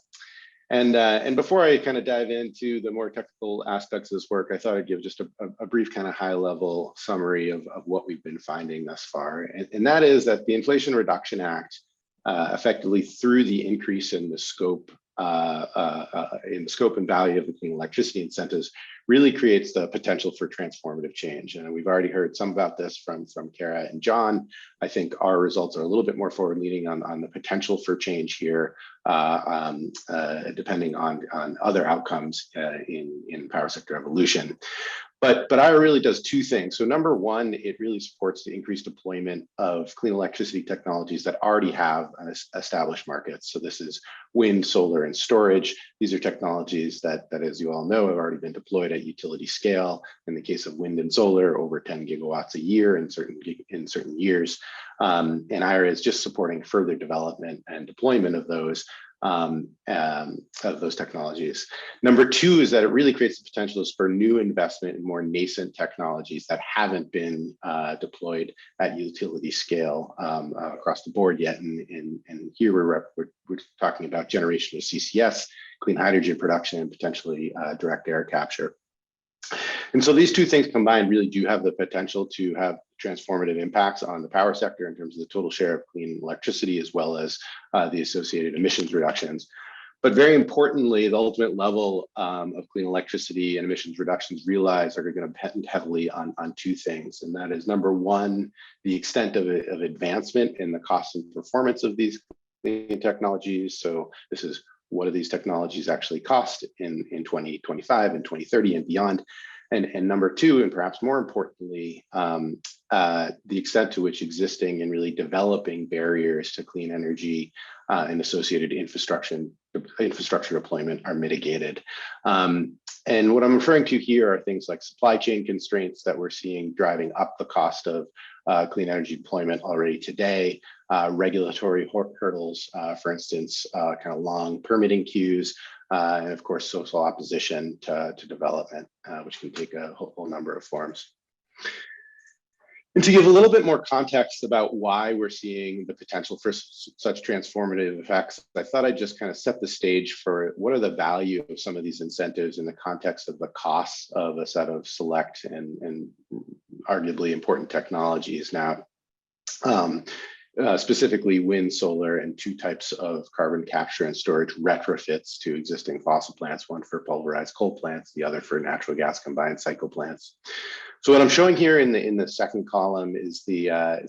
S8: And before I kind of dive into the more technical aspects of this work, I thought I'd give just a brief kind of high level summary of what we've been finding thus far. And that is that the Inflation Reduction Act, effectively through the increase in the scope and value of the clean electricity incentives, really creates the potential for transformative change. And we've already heard some about this from Cara and John. I think our results are a little bit more forward leaning on the potential for change here, depending on other outcomes in power sector evolution. But IRA really does two things. So number one, it really supports the increased deployment of clean electricity technologies that already have an established markets. So this is wind, solar, and storage. These are technologies that, as you all know, have already been deployed at utility scale. In the case of wind and solar, over 10 gigawatts a year in certain years. And IRA is just supporting further development and deployment of those technologies. Number two is that it really creates the potential for new investment in more nascent technologies that haven't been deployed at utility scale across the board yet. And here we're talking about generation of CCS, clean hydrogen production, and potentially direct air capture. And so these two things combined really do have the potential to have transformative impacts on the power sector in terms of the total share of clean electricity, as well as the associated emissions reductions. But very importantly, the ultimate level of clean electricity and emissions reductions realized are going to depend heavily on two things. And that is, number one, the extent of advancement in the cost and performance of these clean technologies. So this is, what do these technologies actually cost in 2025 and 2030 and beyond? And number two, and perhaps more importantly, the extent to which existing and really developing barriers to clean energy and associated infrastructure deployment are mitigated. And what I'm referring to here are things like supply chain constraints that we're seeing driving up the cost of clean energy deployment already today, regulatory hurdles, for instance, kind of long permitting queues, and of course, social opposition to development, which can take a whole number of forms. And to give a little bit more context about why we're seeing the potential for such transformative effects, I thought I'd just kind of set the stage for what are the value of some of these incentives in the context of the costs of a set of select and arguably important technologies. Now, specifically wind, solar, and two types of carbon capture and storage retrofits to existing fossil plants, one for pulverized coal plants, the other for natural gas combined cycle plants. So what I'm showing here in the second column is the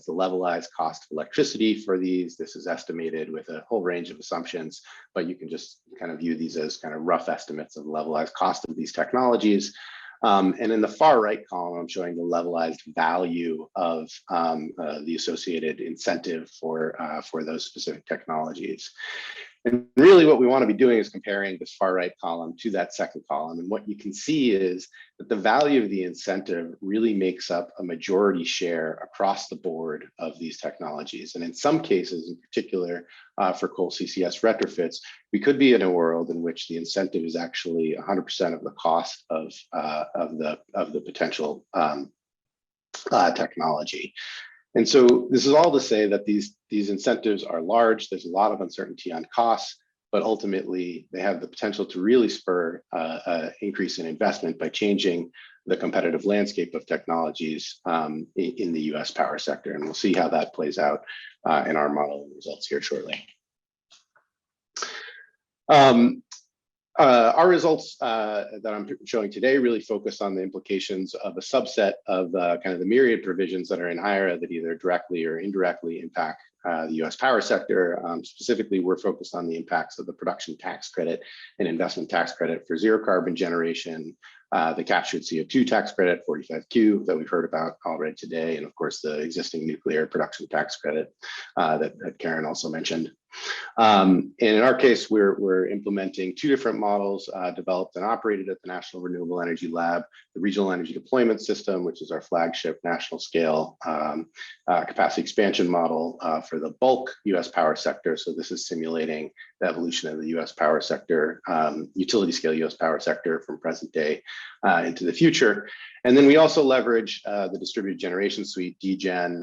S8: levelized cost of electricity for these. This is estimated with a whole range of assumptions, but you can just kind of view these as kind of rough estimates of the levelized cost of these technologies. And in the far right column, I'm showing the levelized value of the associated incentive for those specific technologies. And really what we want to be doing is comparing this far right column to that second column. And what you can see is that the value of the incentive really makes up a majority share across the board of these technologies. And in some cases, in particular for coal CCS retrofits, we could be in a world in which the incentive is actually 100% of the cost of the potential technology. And so this is all to say that these incentives are large. There's a lot of uncertainty on costs, but ultimately they have the potential to really spur an increase in investment by changing the competitive landscape of technologies in the US power sector. And we'll see how that plays out in our model results here shortly. Our results that I'm showing today really focus on the implications of a subset of kind of the myriad provisions that are in IRA that either directly or indirectly impact the US power sector. Specifically, we're focused on the impacts of the production tax credit and investment tax credit for zero carbon generation, the captured CO2 tax credit, 45Q, that we've heard about already today, and of course, the existing nuclear production tax credit that Karen also mentioned. And in our case, we're implementing two different models developed and operated at the National Renewable Energy Lab, the Regional Energy Deployment System, which is our flagship national scale capacity expansion model for the bulk US power sector. So this is simulating the evolution of the US power sector, utility scale US power sector from present day into the future. And then we also leverage the distributed generation suite, DGen,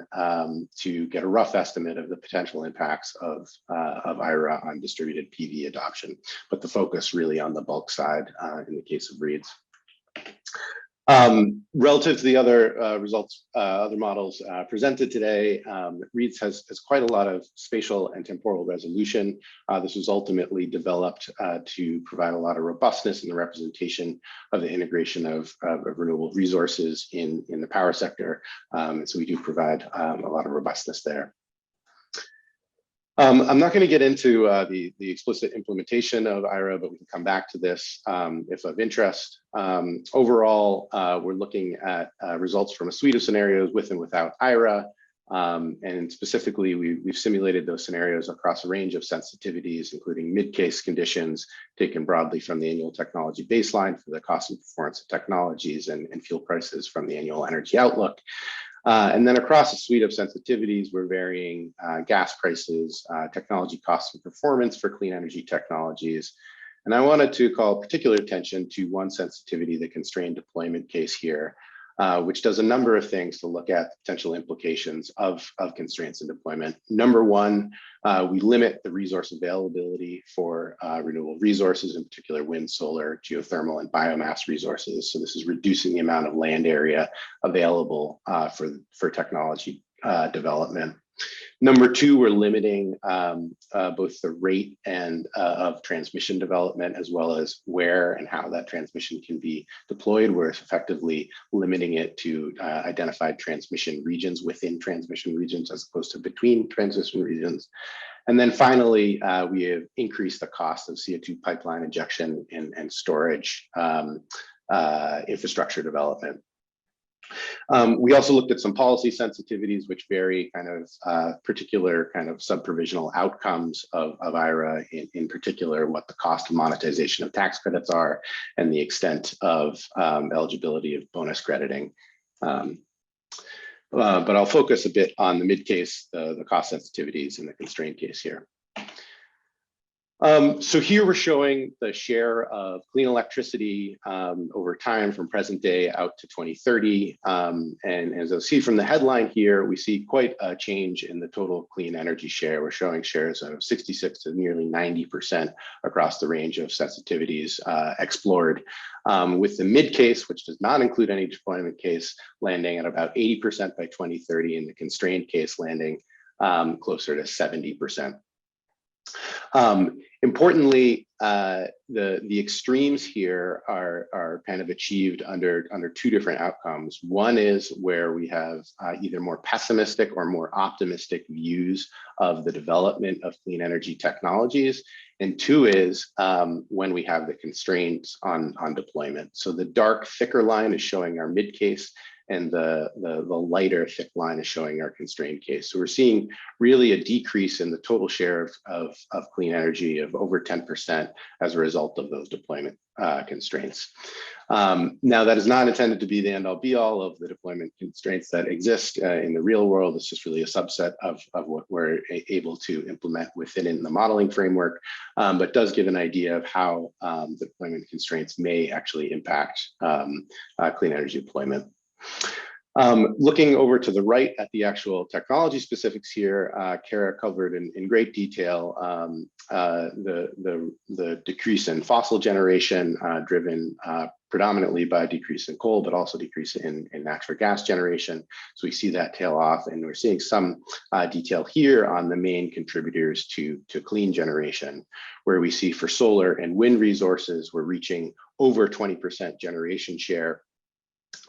S8: to get a rough estimate of the potential impacts of IRA on distributed PV adoption, but the focus really on the bulk side in the case of REITs. Relative to the other results, other models presented today, REITs has quite a lot of spatial and temporal resolution. This was ultimately developed to provide a lot of robustness in the representation of the integration of renewable resources in the power sector. And so we do provide a lot of robustness there. I'm not going to get into the explicit implementation of IRA, but we can come back to this if of interest. Overall, we're looking at results from a suite of scenarios with and without IRA. And specifically, we've simulated those scenarios across a range of sensitivities, including mid-case conditions taken broadly from the annual technology baseline for the cost and performance of technologies and fuel prices from the annual energy outlook. And then across a suite of sensitivities, we're varying gas prices, technology costs and performance for clean energy technologies. And I wanted to call particular attention to one sensitivity, the constrained deployment case here, which does a number of things to look at the potential implications of constraints in deployment. Number one, we limit the resource availability for renewable resources, in particular wind, solar, geothermal, and biomass resources. So this is reducing the amount of land area available for technology development. Number two, we're limiting both the rate and of transmission development, as well as where and how that transmission can be deployed. We're effectively limiting it to identified transmission regions within transmission regions, as opposed to between transmission regions. And then finally, we have increased the cost of CO2 pipeline injection and storage infrastructure development. We also looked at some policy sensitivities, which vary kind of particular kind of sub-provisional outcomes of IRA, in particular, what the cost of monetization of tax credits are and the extent of eligibility of bonus crediting. But I'll focus a bit on the mid case, the cost sensitivities in the constraint case here. So here we're showing the share of clean electricity over time from present day out to 2030. And as you'll see from the headline here, we see quite a change in the total clean energy share. We're showing shares of 66 to nearly 90% across the range of sensitivities explored, with the mid case, which does not include any deployment case, landing at about 80% by 2030, and the constrained case landing closer to 70%. Importantly, the extremes here are kind of achieved under two different outcomes. One is where we have either more pessimistic or more optimistic views of the development of clean energy technologies. And two is when we have the constraints on deployment. So the dark, thicker line is showing our mid case, and the lighter thick line is showing our constrained case. So we're seeing really a decrease in the total share of clean energy of over 10% as a result of those deployment constraints. Now, that is not intended to be the end all be all of the deployment constraints that exist in the real world. It's just really a subset of what we're able to implement within the modeling framework, but does give an idea of how the deployment constraints may actually impact clean energy deployment. Looking over to the right at the actual technology specifics here, Cara covered in great detail the decrease in fossil generation driven predominantly by decrease in coal, but also decrease in natural gas generation. So we see that tail off, and we're seeing some detail here on the main contributors to clean generation, where we see for solar and wind resources, we're reaching over 20% generation share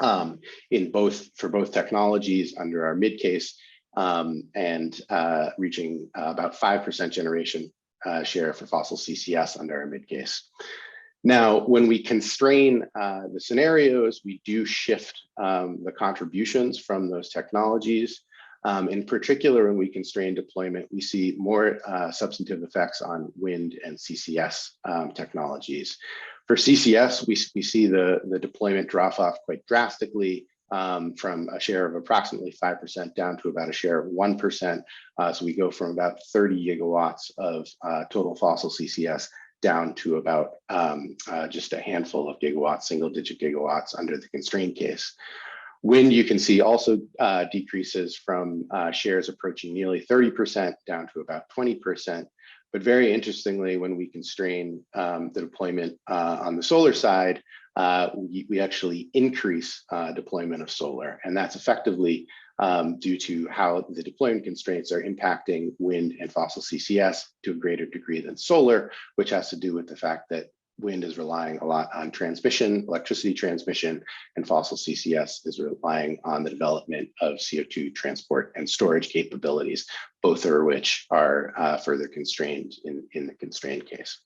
S8: for both technologies under our mid case, and reaching about 5% generation share for fossil CCS under our mid case. Now, when we constrain the scenarios, we do shift the contributions from those technologies. In particular, when we constrain deployment, we see more substantive effects on wind and CCS technologies. For CCS, we see the deployment drop off quite drastically from a share of approximately 5% down to about a share of 1%. So we go from about 30 gigawatts of total fossil CCS down to about just a handful of gigawatts, single-digit gigawatts under the constrained case. Wind, you can see, also decreases from shares approaching nearly 30% down to about 20%. But very interestingly, when we constrain the deployment on the solar side, we actually increase deployment of solar. And that's effectively due to how the deployment constraints are impacting wind and fossil CCS to a greater degree than solar, which has to do with the fact that wind is relying a lot on transmission, electricity transmission, and fossil CCS is relying on the development of CO2 transport and storage capabilities, both of which are further constrained in the constrained case.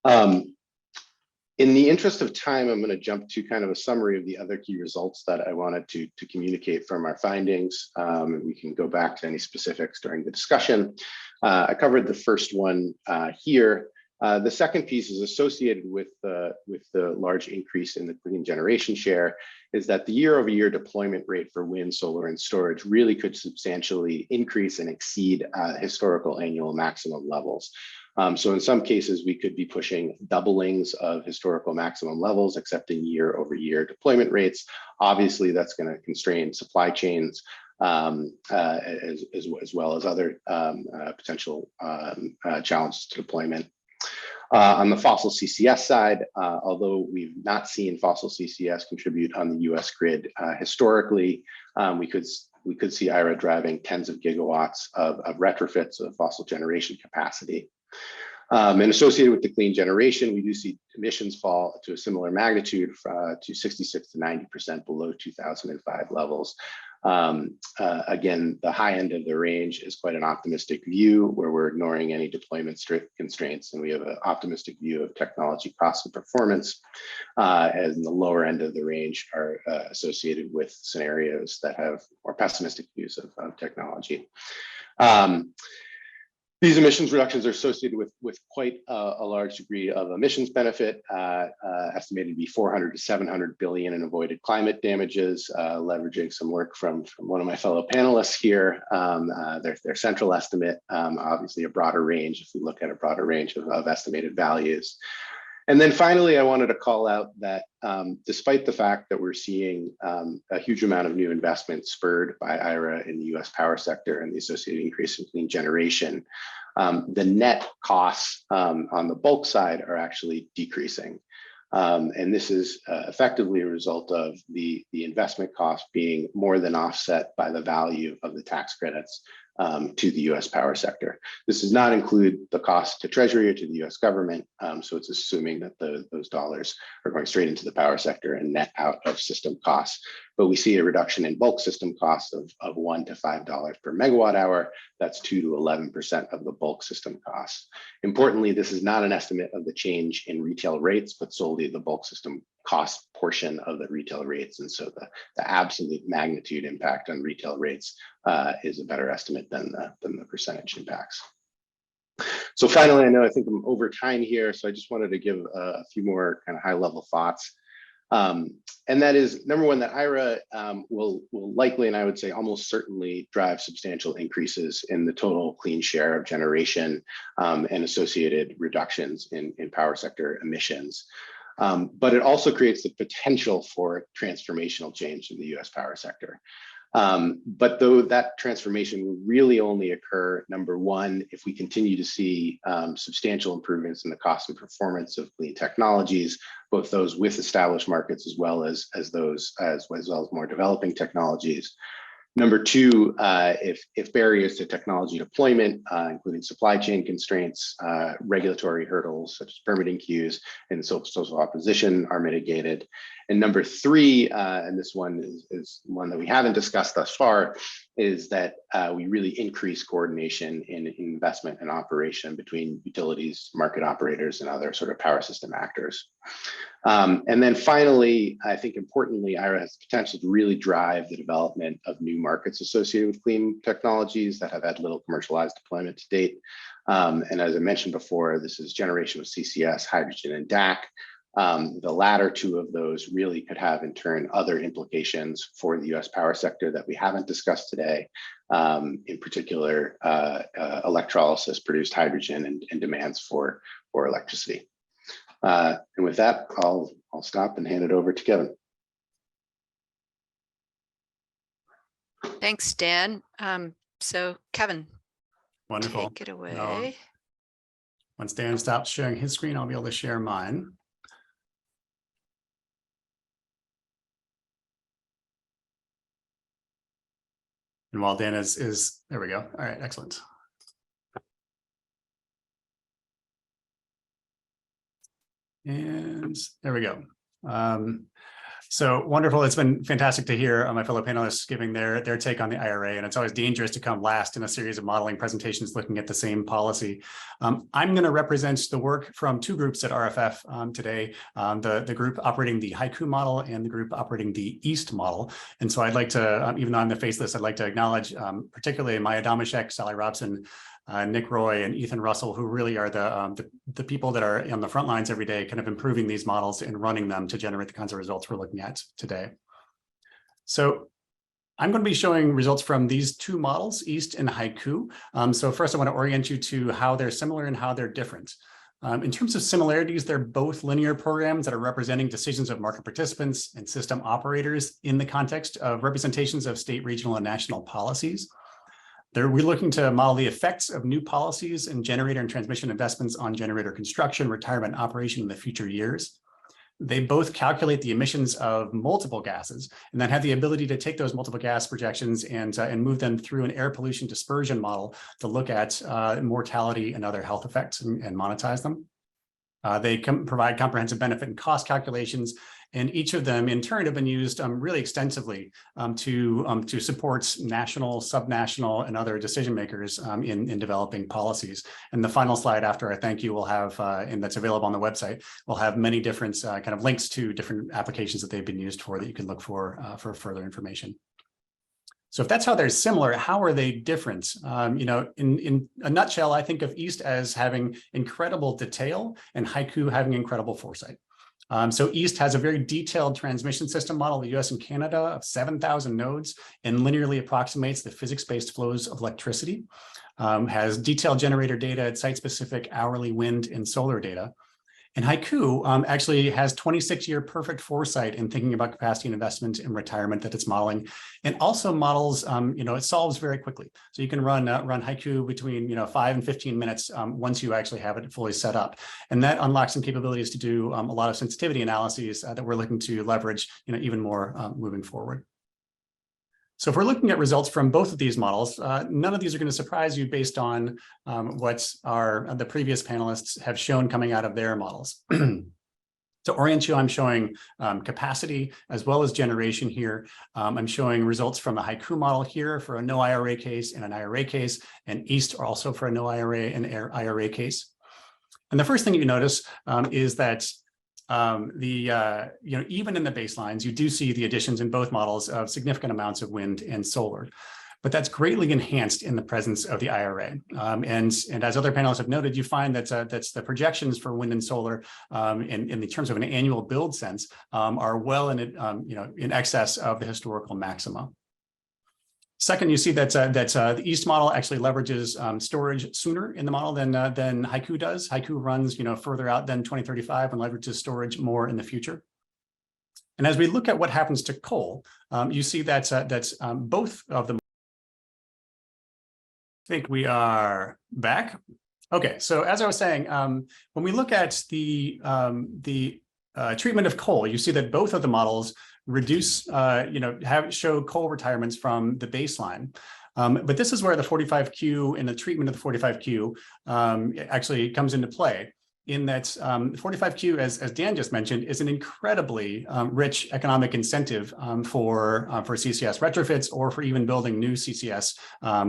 S8: In the interest of time, I'm going to jump to kind of a summary of the other key results that I wanted to communicate from our findings. We can go back to any specifics during the discussion. I covered the first one here. The second piece is associated with the large increase in the clean generation share, is that the year-over-year deployment rate for wind, solar, and storage really could substantially increase and exceed historical annual maximum levels. So in some cases, we could be pushing doublings of historical maximum levels, except in year-over-year deployment rates. Obviously, that's going to constrain supply chains, as well as other potential challenges to deployment. On the fossil CCS side, although we've not seen fossil CCS contribute on the US grid historically, we could see IRA driving tens of gigawatts of retrofits of fossil generation capacity. And associated with the clean generation, we do see emissions fall to a similar magnitude to 66 to 90% below 2005 levels. Again, the high end of the range is quite an optimistic view where we're ignoring any deployment constraints, and we have an optimistic view of technology cost and performance, as in the lower end of the range are associated with scenarios that have more pessimistic views of technology. These emissions reductions are associated with quite a large degree of emissions benefit, estimated to be 400 to 700 billion in avoided climate damages, leveraging some work from one of my fellow panelists here, their central estimate, obviously a broader range if we look at a broader range of estimated values. And then finally, I wanted to call out that despite the fact that we're seeing a huge amount of new investment spurred by IRA in the US power sector and the associated increase in clean generation, the net costs on the bulk side are actually decreasing. And this is effectively a result of the investment cost being more than offset by the value of the tax credits to the US power sector. This does not include the cost to Treasury or to the US government. So it's assuming that those dollars are going straight into the power sector and net out of system costs. But we see a reduction in bulk system costs of $1 to $5 per megawatt hour. That's 2 to 11% of the bulk system costs. Importantly, this is not an estimate of the change in retail rates, but solely the bulk system cost portion of the retail rates. And so the absolute magnitude impact on retail rates is a better estimate than the percentage impacts. So finally, I think I'm over time here, so I just wanted to give a few more kind of high level thoughts. And that is, number one, that IRA will likely, and I would say almost certainly, drive substantial increases in the total clean share of generation and associated reductions in power sector emissions. But it also creates the potential for transformational change in the US power sector. But though that transformation will really only occur, number one, if we continue to see substantial improvements in the cost and performance of clean technologies, both those with established markets as well as more developing technologies. Number two, if barriers to technology deployment, including supply chain constraints, regulatory hurdles such as permitting queues, and social opposition are mitigated. And number three, and this one is one that we haven't discussed thus far, is that we really increase coordination in investment and operation between utilities, market operators, and other sort of power system actors. And then finally, I think importantly, IRA has the potential to really drive the development of new markets associated with clean technologies that have had little commercialized deployment to date. And as I mentioned before, this is generation with CCS, hydrogen, and DAC. The latter two of those really could have, in turn, other implications for the US power sector that we haven't discussed today, in particular, electrolysis produced hydrogen and demands for electricity. And with that, I'll stop and hand it over to Kevin.
S4: Thanks, Dan. So Kevin,
S9: Wonderful.
S4: take it away.
S9: Once Dan stops sharing his screen, I'll be able to share mine. And while Dan is there we go. All right, excellent. And there we go. So wonderful. It's been fantastic to hear my fellow panelists giving their take on the IRA. And it's always dangerous to come last in a series of modeling presentations looking at the same policy. I'm going to represent the work from two groups at RFF today, the group operating the Haiku model and the group operating the EAST model. And so I'd like to, even though I'm the face list, I'd like to acknowledge particularly Maya Domashek, Sally Robson, Nick Roy, and Ethan Russell, who really are the people that are on the front lines every day, kind of improving these models and running them to generate the kinds of results we're looking at today. So I'm going to be showing results from these two models, EAST and Haiku. So first, I want to orient you to how they're similar and how they're different. In terms of similarities, they're both linear programs that are representing decisions of market participants and system operators in the context of representations of state, regional, and national policies. We're looking to model the effects of new policies and generator and transmission investments on generator construction, retirement, and operation in the future years. They both calculate the emissions of multiple gases and then have the ability to take those multiple gas projections and move them through an air pollution dispersion model to look at mortality and other health effects and monetize them. They provide comprehensive benefit and cost calculations, and each of them in turn have been used really extensively to support national, subnational, and other decision makers in developing policies. And the final slide after I thank you will have, and that's available on the website, will have many different kind of links to different applications that they've been used for that you can look for further information. So if that's how they're similar, how are they different? In a nutshell, I think of East as having incredible detail and Haiku having incredible foresight. So East has a very detailed transmission system model, the US and Canada, of 7,000 nodes and linearly approximates the physics-based flows of electricity, has detailed generator data, site-specific hourly wind and solar data. And Haiku actually has 26-year perfect foresight in thinking about capacity and investment and retirement that it's modeling, and also models, it solves very quickly. So you can run Haiku between 5 and 15 minutes once you actually have it fully set up, and that unlocks some capabilities to do a lot of sensitivity analyses that we're looking to leverage, even more moving forward. So if we're looking at results from both of these models, none of these are going to surprise you based on what the previous panelists have shown coming out of their models. To orient you, I'm showing capacity as well as generation here. I'm showing results from a Haiku model here for a no IRA case and an IRA case, and East also for a no IRA and IRA case. And the first thing you notice is that even in the baselines, you do see the additions in both models of significant amounts of wind and solar, but that's greatly enhanced in the presence of the IRA. And as other panelists have noted, you find that that's the projections for wind and solar in the terms of an annual build sense are well in excess of the historical maxima. Second, you see that the East model actually leverages storage sooner in the model than Haiku does. Haiku runs further out than 2035 and leverages storage more in the future. And as we look at what happens to coal, you see that both of them. I think we are back. Okay, so as I was saying, when we look at the treatment of coal, you see that both of the models reduce, show coal retirements from the baseline. But this is where the 45Q and the treatment of the 45Q actually comes into play, in that 45Q, as Dan just mentioned, is an incredibly rich economic incentive for CCS retrofits or for even building new CCS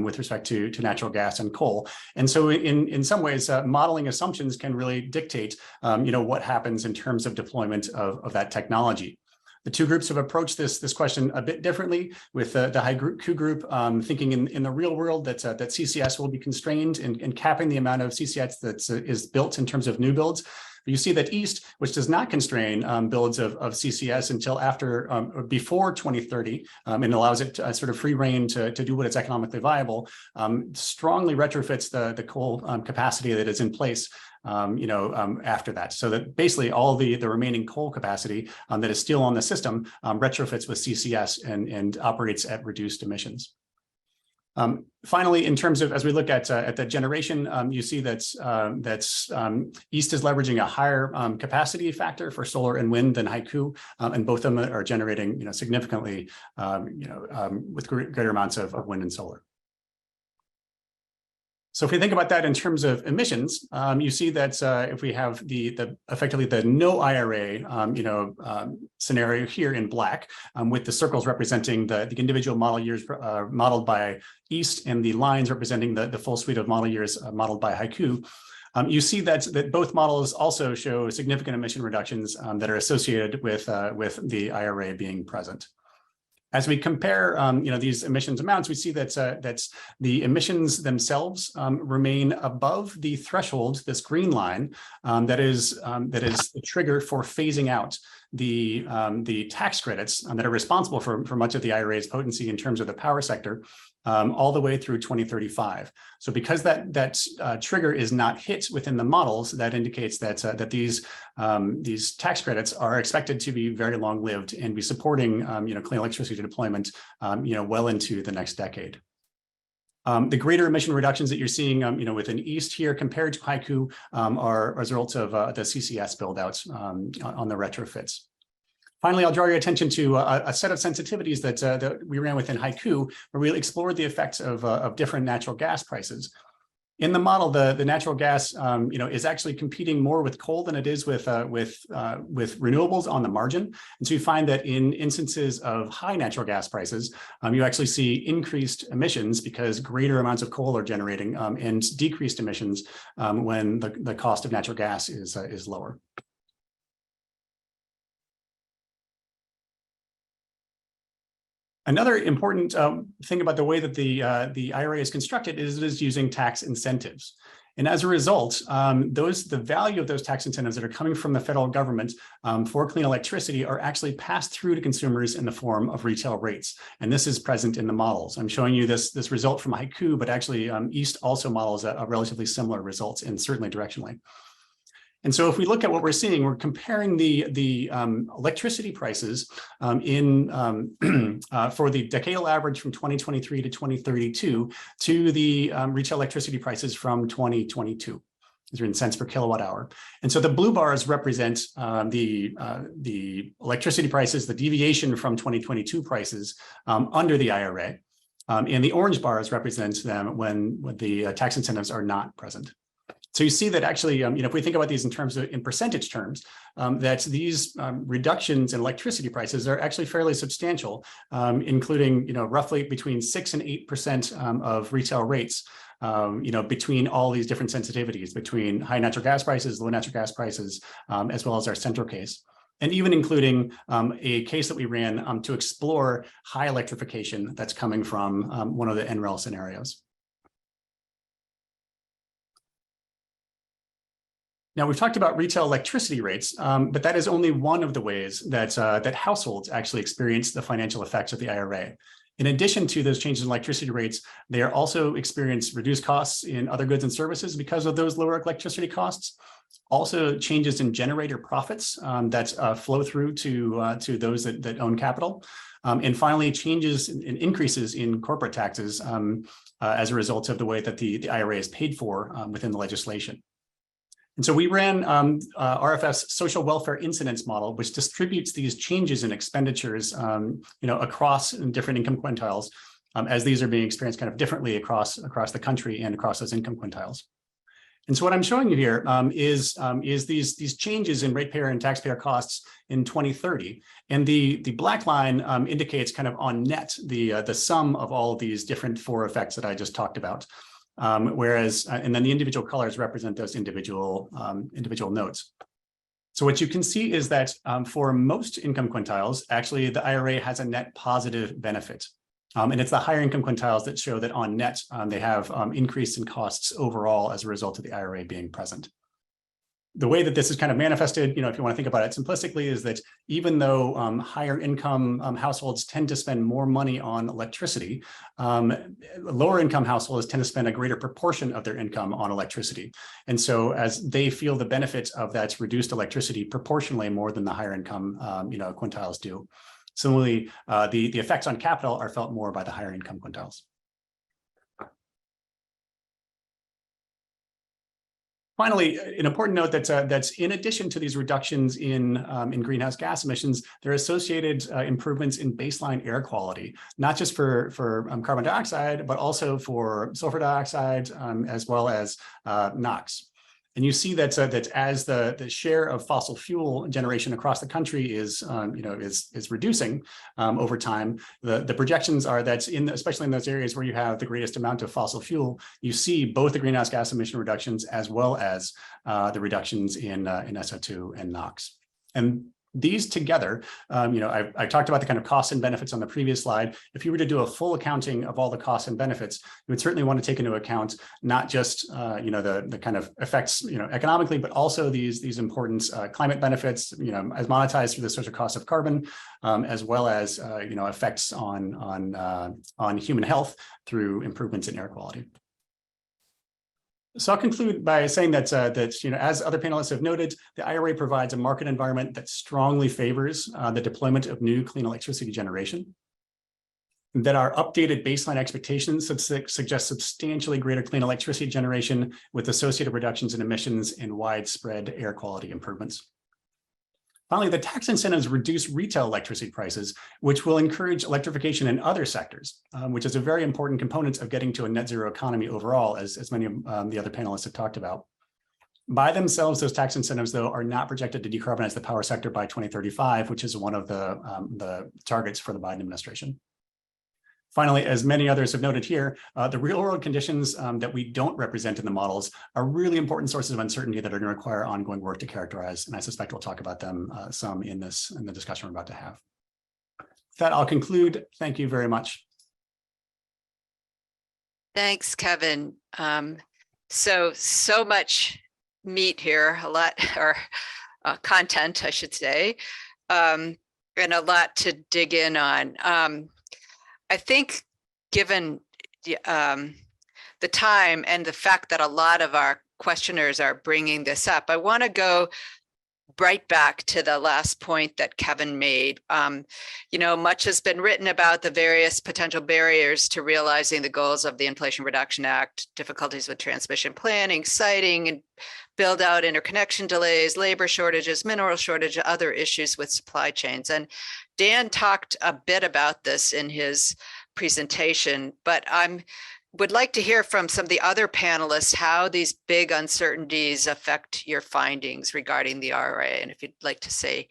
S9: with respect to natural gas and coal. And so in some ways, modeling assumptions can really dictate what happens in terms of deployment of that technology. The two groups have approached this question a bit differently, with the Haiku group thinking in the real world that CCS will be constrained and capping the amount of CCS that is built in terms of new builds. But you see that East, which does not constrain builds of CCS until before 2030, and allows it to, sort of free reign to do what is economically viable, strongly retrofits the coal capacity that is in place after that. So that basically all the remaining coal capacity that is still on the system retrofits with CCS and operates at reduced emissions. Finally, in terms of, as we look at the generation, you see that East is leveraging a higher capacity factor for solar and wind than Haiku, and both of them are generating significantly with greater amounts of wind and solar. So if we think about that in terms of emissions, you see that if we have effectively the no IRA scenario here in black, with the circles representing the individual model years modeled by East and the lines representing the full suite of model years modeled by Haiku, you see that both models also show significant emission reductions that are associated with the IRA being present. As we compare, these emissions amounts, we see that the emissions themselves remain above the threshold, this green line, that is the trigger for phasing out the tax credits that are responsible for much of the IRA's potency in terms of the power sector, all the way through 2035. So because that trigger is not hit within the models, that indicates that these tax credits are expected to be very long-lived and be supporting clean electricity deployment well into the next decade. The greater emission reductions that you're seeing within East here compared to Haiku are results of the CCS build-outs on the retrofits. Finally, I'll draw your attention to a set of sensitivities that we ran within Haiku, where we explored the effects of different natural gas prices. In the model, the natural gas is actually competing more with coal than it is with renewables on the margin. And so you find that in instances of high natural gas prices, you actually see increased emissions because greater amounts of coal are generating and decreased emissions when the cost of natural gas is lower. Another important thing about the way that the IRA is constructed is it is using tax incentives. And as a result, the value of those tax incentives that are coming from the federal government for clean electricity are actually passed through to consumers in the form of retail rates. And this is present in the models. I'm showing you this result from Haiku, but actually East also models a relatively similar results and certainly directionally. And so if we look at what we're seeing, we're comparing the electricity prices for the decadal average from 2023 to 2032 to the retail electricity prices from 2022. These are in cents per kilowatt hour. And so the blue bars represent the electricity prices, the deviation from 2022 prices under the IRA. And the orange bars represent them when the tax incentives are not present. So you see that actually, if we think about these in percentage terms, that these reductions in electricity prices are actually fairly substantial, including roughly between 6 and 8% of retail rates, between all these different sensitivities, between high natural gas prices, low natural gas prices, as well as our central case. And even including a case that we ran to explore high electrification that's coming from one of the NREL scenarios. Now, we've talked about retail electricity rates, but that is only one of the ways that, that households actually experience the financial effects of the IRA. In addition to those changes in electricity rates, they are also experience reduced costs in other goods and services because of those lower electricity costs. Also changes in generator profits that flow through to those that own capital. And finally, changes in increases in corporate taxes as a result of the way that the IRA is paid for within the legislation. And so we ran RFF's social welfare incidence model, which distributes these changes in expenditures, across different income quintiles, as these are being experienced kind of differently across the country and across those income quintiles. And so what I'm showing you here is these changes in ratepayer and taxpayer costs in 2030. And the black line indicates kind of on net the sum of all of these different four effects that I just talked about. And then the individual colors represent those individual notes. So what you can see is that for most income quintiles, actually the IRA has a net positive benefit. And it's the higher income quintiles that show that on net, they have increase in costs overall as a result of the IRA being present. The way that this is kind of manifested, if you want to think about it simplistically, is that even though higher income households tend to spend more money on electricity, lower income households tend to spend a greater proportion of their income on electricity. And so as they feel the benefits of that reduced electricity proportionally more than the higher income quintiles do. Similarly, the effects on capital are felt more by the higher income quintiles. Finally, an important note that's in addition to these reductions in greenhouse gas emissions, there are associated improvements in baseline air quality, not just for carbon dioxide, but also for sulfur dioxide, as well as NOx. And you see that as the share of fossil fuel generation across the country is reducing over time, the projections are that especially in those areas where you have the greatest amount of fossil fuel, you see both the greenhouse gas emission reductions as well as the reductions in SO2 and NOx. And these together, I talked about the kind of costs and benefits on the previous slide. If you were to do a full accounting of all the costs and benefits, you would certainly want to take into account not just the kind of effects economically, but also these important climate benefits as monetized through the social cost of carbon, as well as effects on human health through improvements in air quality. So I'll conclude by saying that, as other panelists have noted, the IRA provides a market environment that strongly favors the deployment of new clean electricity generation, that our updated baseline expectations suggest substantially greater clean electricity generation with associated reductions in emissions and widespread air quality improvements. Finally, the tax incentives reduce retail electricity prices, which will encourage electrification in other sectors, which is a very important component of getting to a net zero economy overall, as many of the other panelists have talked about. By themselves, those tax incentives, though, are not projected to decarbonize the power sector by 2035, which is one of the targets for the Biden administration. Finally, as many others have noted here, the real world conditions that we don't represent in the models are really important sources of uncertainty that are going to require ongoing work to characterize. And I suspect we'll talk about them some in the discussion we're about to have. that, I'll conclude. Thank you very much.
S4: Thanks, Kevin. So much meat here, a lot, or content, I should say, and a lot to dig in on. I think given the time and the fact that a lot of our questioners are bringing this up, I want to go right back to the last point that Kevin made. Much has been written about the various potential barriers to realizing the goals of the Inflation Reduction Act, difficulties with transmission planning, siting, and build out interconnection delays, labor shortages, mineral shortage, other issues with supply chains. And Dan talked a bit about this in his presentation, but would like to hear from some of the other panelists how these big uncertainties affect your findings regarding the IRA. And if you'd like to say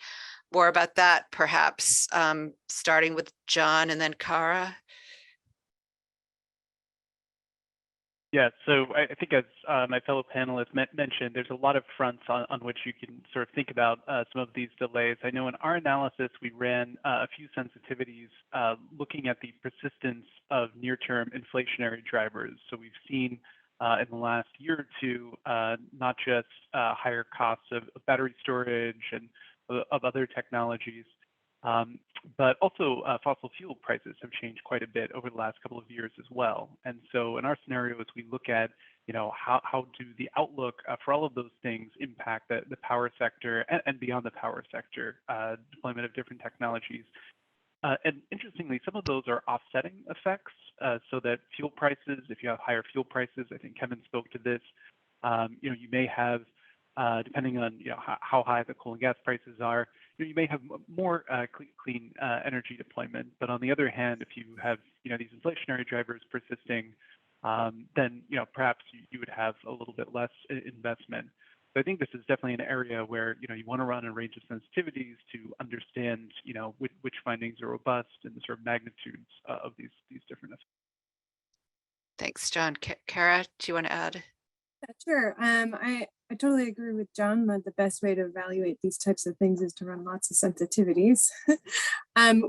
S4: more about that, perhaps starting with John and then Cara.
S5: Yeah, so I think as my fellow panelists mentioned, there's a lot of fronts on which you can sort of think about some of these delays. I know in our analysis, we ran a few sensitivities looking at the persistence of near-term inflationary drivers. So we've seen in the last year or two, not just higher costs of battery storage and of other technologies, but also fossil fuel prices have changed quite a bit over the last couple of years as well. And so in our scenarios, we look at, how do the outlook for all of those things impact the power sector and beyond the power sector, deployment of different technologies. And interestingly, some of those are offsetting effects, so that fuel prices, if you have higher fuel prices, I think Kevin spoke to this, you may have, depending on how high the coal and gas prices are, you may have more clean energy deployment. But on the other hand, if you have these inflationary drivers persisting, then perhaps you would have a little bit less investment. So I think this is definitely an area where you want to run a range of sensitivities to understand which findings are robust and the sort of magnitudes of these different effects.
S4: Thanks, John. Cara, do you want to add?
S7: Sure. I totally agree with John that the best way to evaluate these types of things is to run lots of sensitivities.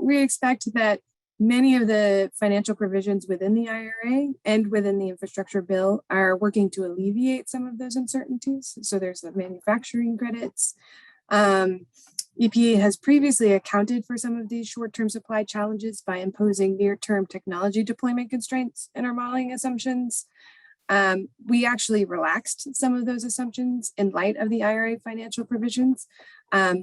S7: We expect that many of the financial provisions within the IRA and within the infrastructure bill are working to alleviate some of those uncertainties. So there's the manufacturing credits. EPA has previously accounted for some of these short-term supply challenges by imposing near-term technology deployment constraints in our modeling assumptions. We actually relaxed some of those assumptions in light of the IRA financial provisions. But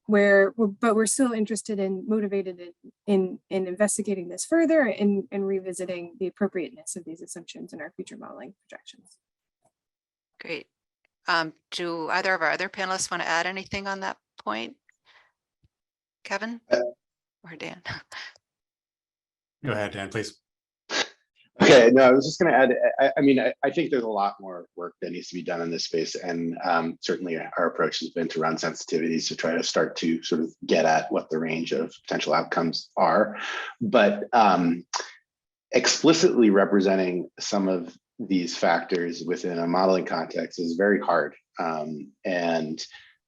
S7: we're still interested and motivated in investigating this further and revisiting the appropriateness of these assumptions in our future modeling projections.
S4: Great. Do either of our other panelists want to add anything on that point? Kevin or Dan?
S9: Go ahead, Dan, please.
S8: Okay, no, I was just going to add, I think there's a lot more work that needs to be done in this space. And certainly our approach has been to run sensitivities to try to start to sort of get at what the range of potential outcomes are. But explicitly representing some of these factors within a modeling context is very hard.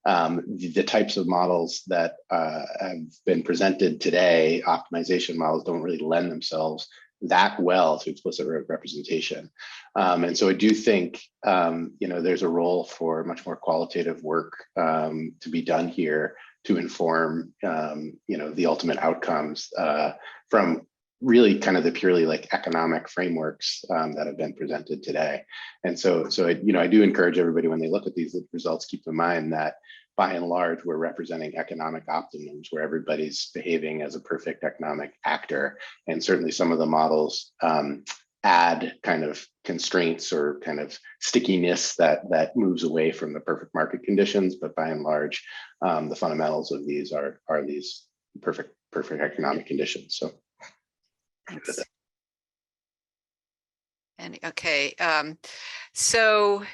S8: The types of models that have been presented today, optimization models, don't really lend themselves that well to explicit representation. And so I do think, there's a role for much more qualitative work to be done here to inform, the ultimate outcomes from really kind of the purely like economic frameworks that have been presented today. And so I do encourage everybody when they look at these results, keep in mind that by and large, we're representing economic optimums where everybody's behaving as a perfect economic actor. And certainly some of the models add kind of constraints or kind of stickiness that moves away from the perfect market conditions. But by and large, the fundamentals of these are these perfect economic conditions. So.
S4: Thanks. And okay, so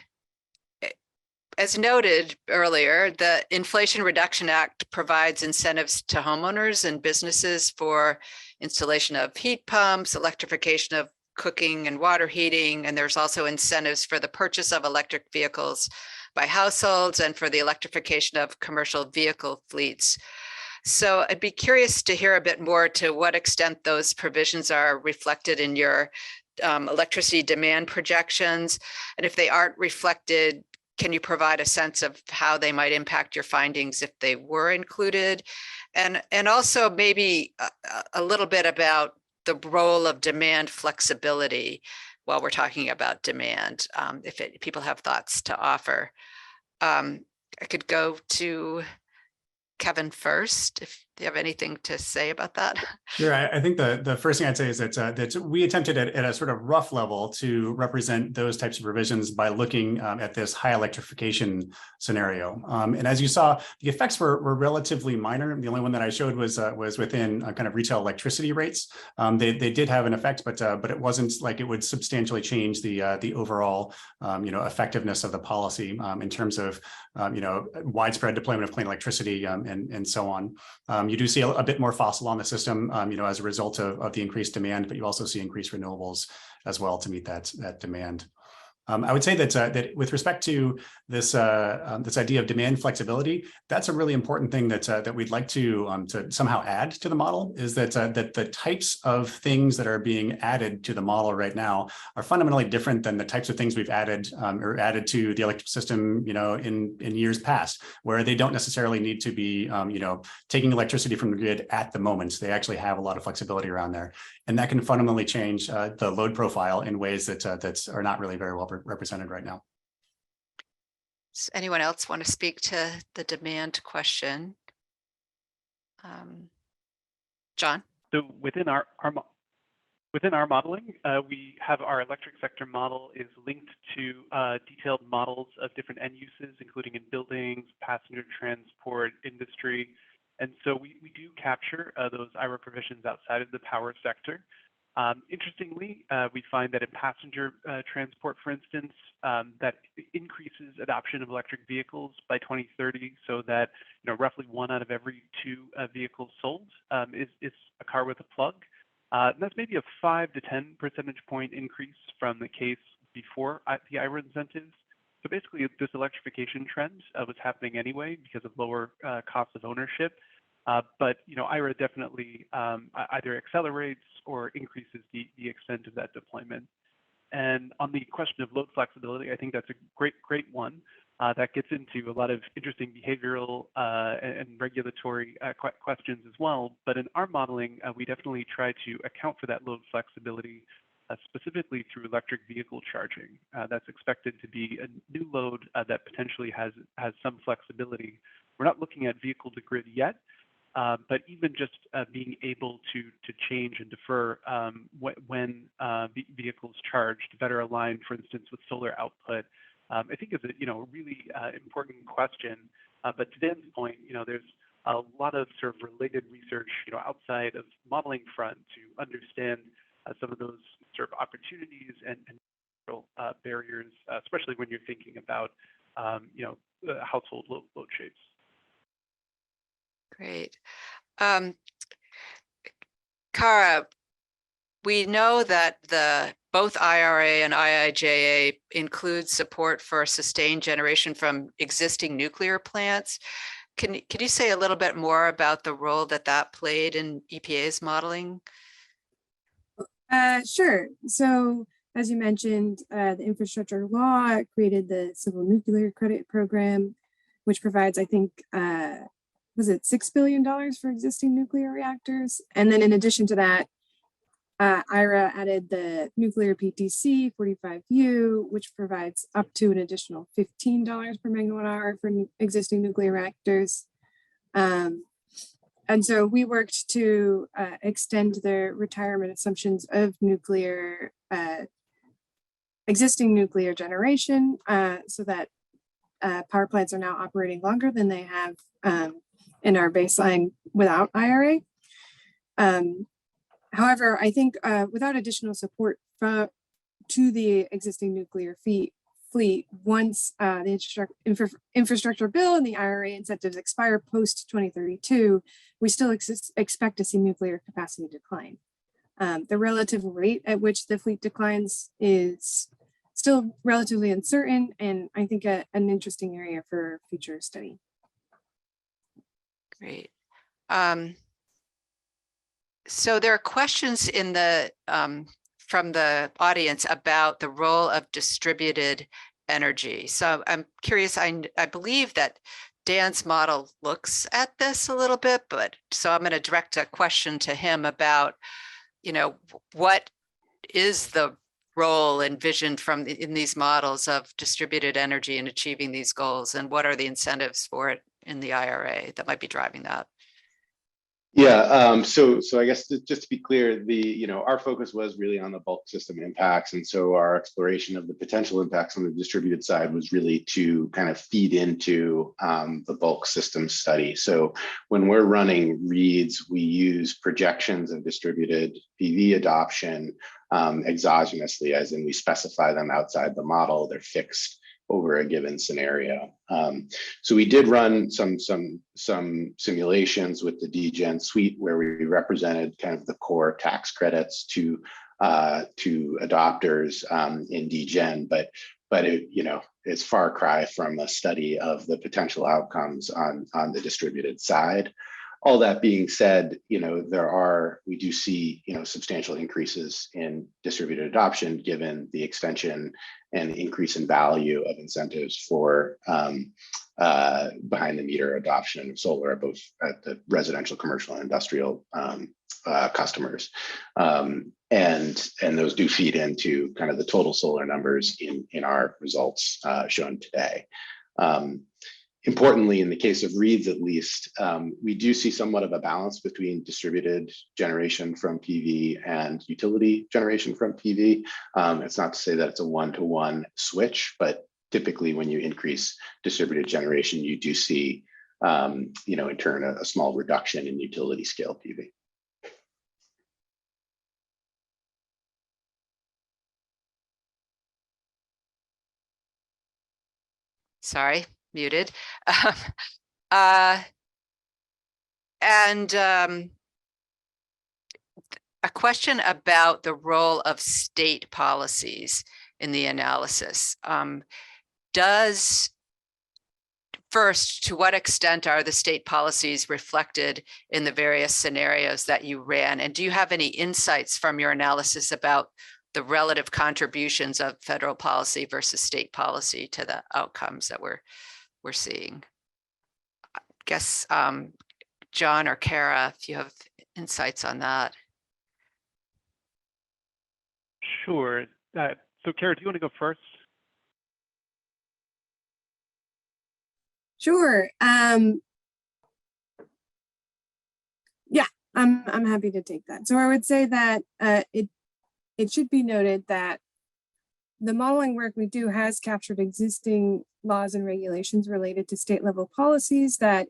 S4: as noted earlier, the Inflation Reduction Act provides incentives to homeowners and businesses for installation of heat pumps, electrification of cooking and water heating, and there's also incentives for the purchase of electric vehicles by households and for the electrification of commercial vehicle fleets. So I'd be curious to hear a bit more to what extent those provisions are reflected in your electricity demand projections. And if they aren't reflected, can you provide a sense of how they might impact your findings if they were included? And also maybe a little bit about the role of demand flexibility while we're talking about demand, if people have thoughts to offer. I could go to Kevin first, if you have anything to say about that.
S9: Sure. I think the first thing I'd say is that we attempted at a sort of rough level to represent those types of provisions by looking at this high electrification scenario. And as you saw, the effects were relatively minor. The only one that I showed was within kind of retail electricity rates. They did have an effect, but it wasn't like it would substantially change the overall effectiveness of the policy in terms of widespread deployment of clean electricity and so on. You do see a bit more fossil on the system, as a result of the increased demand, but you also see increased renewables as well to meet that demand. I would say that with respect to this idea of demand flexibility, that's a really important thing that we'd like to somehow add to the model. Is that the types of things that are being added to the model right now are fundamentally different than the types of things we've added to the electric system, in years past, where they don't necessarily need to be, taking electricity from the grid at the moment. They actually have a lot of flexibility around there, and that can fundamentally change the load profile in ways that are not really very well represented right now.
S4: Does anyone else want to speak to the demand question? John?
S5: So within our modeling, we have our electric sector model is linked to detailed models of different end uses, including in buildings, passenger transport, industry. And so we do capture those IRA provisions outside of the power sector. Interestingly, we find that in passenger transport, for instance, that increases adoption of electric vehicles by 2030, so that roughly 1 out of every 2 vehicles sold is a car with a plug. That's maybe a 5 to 10 percentage point increase from the case before the IRA incentives. So basically, this electrification trend was happening anyway because of lower cost of ownership. But IRA definitely either accelerates or increases the extent of that deployment. And on the question of load flexibility, I think that's a great one that gets into a lot of interesting behavioral and regulatory questions as well. But in our modeling, we definitely try to account for that load flexibility specifically through electric vehicle charging. That's expected to be a new load that potentially has some flexibility. We're not looking at vehicle to grid yet, but even just being able to change and defer when vehicles charge to better align, for instance, with solar output, I think is a really important question. But to Dan's point, there's a lot of sort of related research, outside of modeling front to understand some of those sort of opportunities and barriers, especially when you're thinking about household load shapes.
S4: Great. Cara, we know that both IRA and IIJA include support for sustained generation from existing nuclear plants. Can you say a little bit more about the role that played in EPA's modeling?
S7: Sure. So as you mentioned, the infrastructure law created the Civil Nuclear Credit Program, which provides, I think, was it $6 billion for existing nuclear reactors? And then in addition to that, IRA added the nuclear PTC 45U, which provides up to an additional $15 per megawatt hour for existing nuclear reactors. And so we worked to extend the retirement assumptions of existing nuclear generation so that power plants are now operating longer than they have in our baseline without IRA. However, I think without additional support to the existing nuclear fleet, once the infrastructure bill and the IRA incentives expire post 2032, we still expect to see nuclear capacity decline. The relative rate at which the fleet declines is still relatively uncertain, and I think an interesting area for future study.
S4: Great. So there are questions in the from the audience about the role of distributed energy. So I'm curious, I believe that Dan's model looks at this a little bit, but so I'm going to direct a question to him about, what is the role envisioned in these models of distributed energy in achieving these goals, and what are the incentives for it in the IRA that might be driving that?
S8: Yeah, so I guess just to be clear, our focus was really on the bulk system impacts, and so our exploration of the potential impacts on the distributed side was really to kind of feed into the bulk system study. So when we're running reads, we use projections of distributed PV adoption exogenously, as in we specify them outside the model. They're fixed over a given scenario. So we did run some simulations with the DGen suite where we represented kind of the core tax credits to adopters in DGen, but it, it's far cry from a study of the potential outcomes on the distributed side. All that being said, we do see, substantial increases in distributed adoption given the extension and increase in value of incentives for behind the meter adoption of solar, both at the residential, commercial, and industrial customers. And those do feed into kind of the total solar numbers in our results shown today. Importantly, in the case of reads, at least, we do see somewhat of a balance between distributed generation from PV and utility generation from PV. It's not to say that it's a one-to-one switch, but typically when you increase distributed generation, you do see, in turn, a small reduction in utility scale PV.
S4: Sorry, muted. A question about the role of state policies in the analysis. First, to what extent are the state policies reflected in the various scenarios that you ran? And do you have any insights from your analysis about the relative contributions of federal policy versus state policy to the outcomes that we're seeing? I guess, John or Cara, if you have insights on that.
S5: Sure. So Cara, do you want to go first?
S7: Sure. Yeah, I'm happy to take that. So I would say that it should be noted that the modeling work we do has captured existing laws and regulations related to state level policies that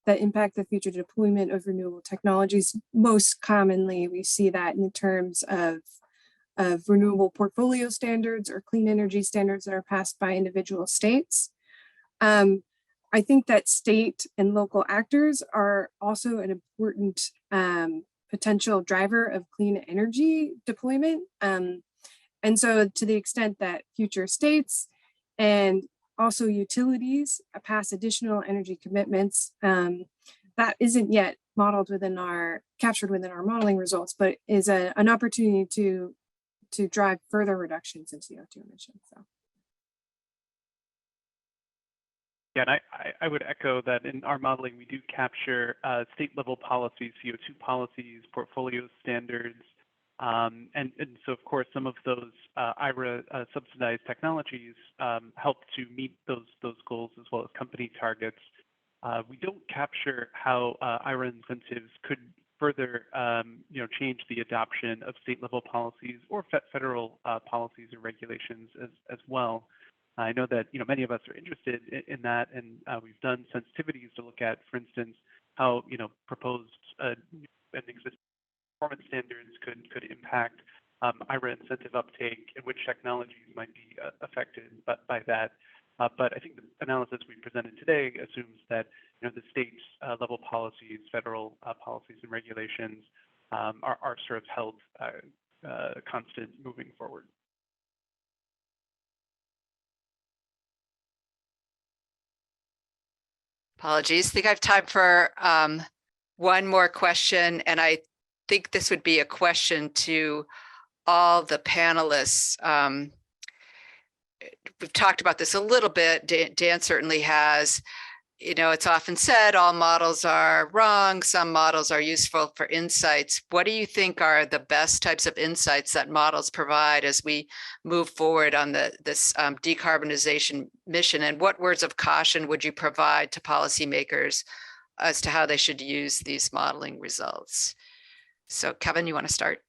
S7: impact the future deployment of renewable technologies. Most commonly, we see that in terms of renewable portfolio standards or clean energy standards that are passed by individual states. I think that state and local actors are also an important potential driver of clean energy deployment. And so to the extent that future states and also utilities pass additional energy commitments, that isn't yet captured within our modeling results, but is an opportunity to drive further reductions in CO2 emissions. So.
S5: Yeah, and I would echo that in our modeling, we do capture state level policies, CO2 policies, portfolio standards. And so, of course, some of those IRA subsidized technologies help to meet those goals as well as company targets. We don't capture how IRA incentives could further change the adoption of state level policies or federal policies or regulations as well. I know that many of us are interested in that, and we've done sensitivities to look at, for instance, how proposed and existing performance standards could impact IRA incentive uptake and which technologies might be affected by that. But I think the analysis we presented today assumes that the state level policies, federal policies and regulations are sort of held constant moving forward.
S4: Apologies. I think I have time for one more question, and I think this would be a question to all the panelists. We've talked about this a little bit. Dan certainly has. You know, it's often said all models are wrong. Some models are useful for insights. What do you think are the best types of insights that models provide as we move forward on this decarbonization mission? And what words of caution would you provide to policymakers as to how they should use these modeling results? So Kevin, you want to start?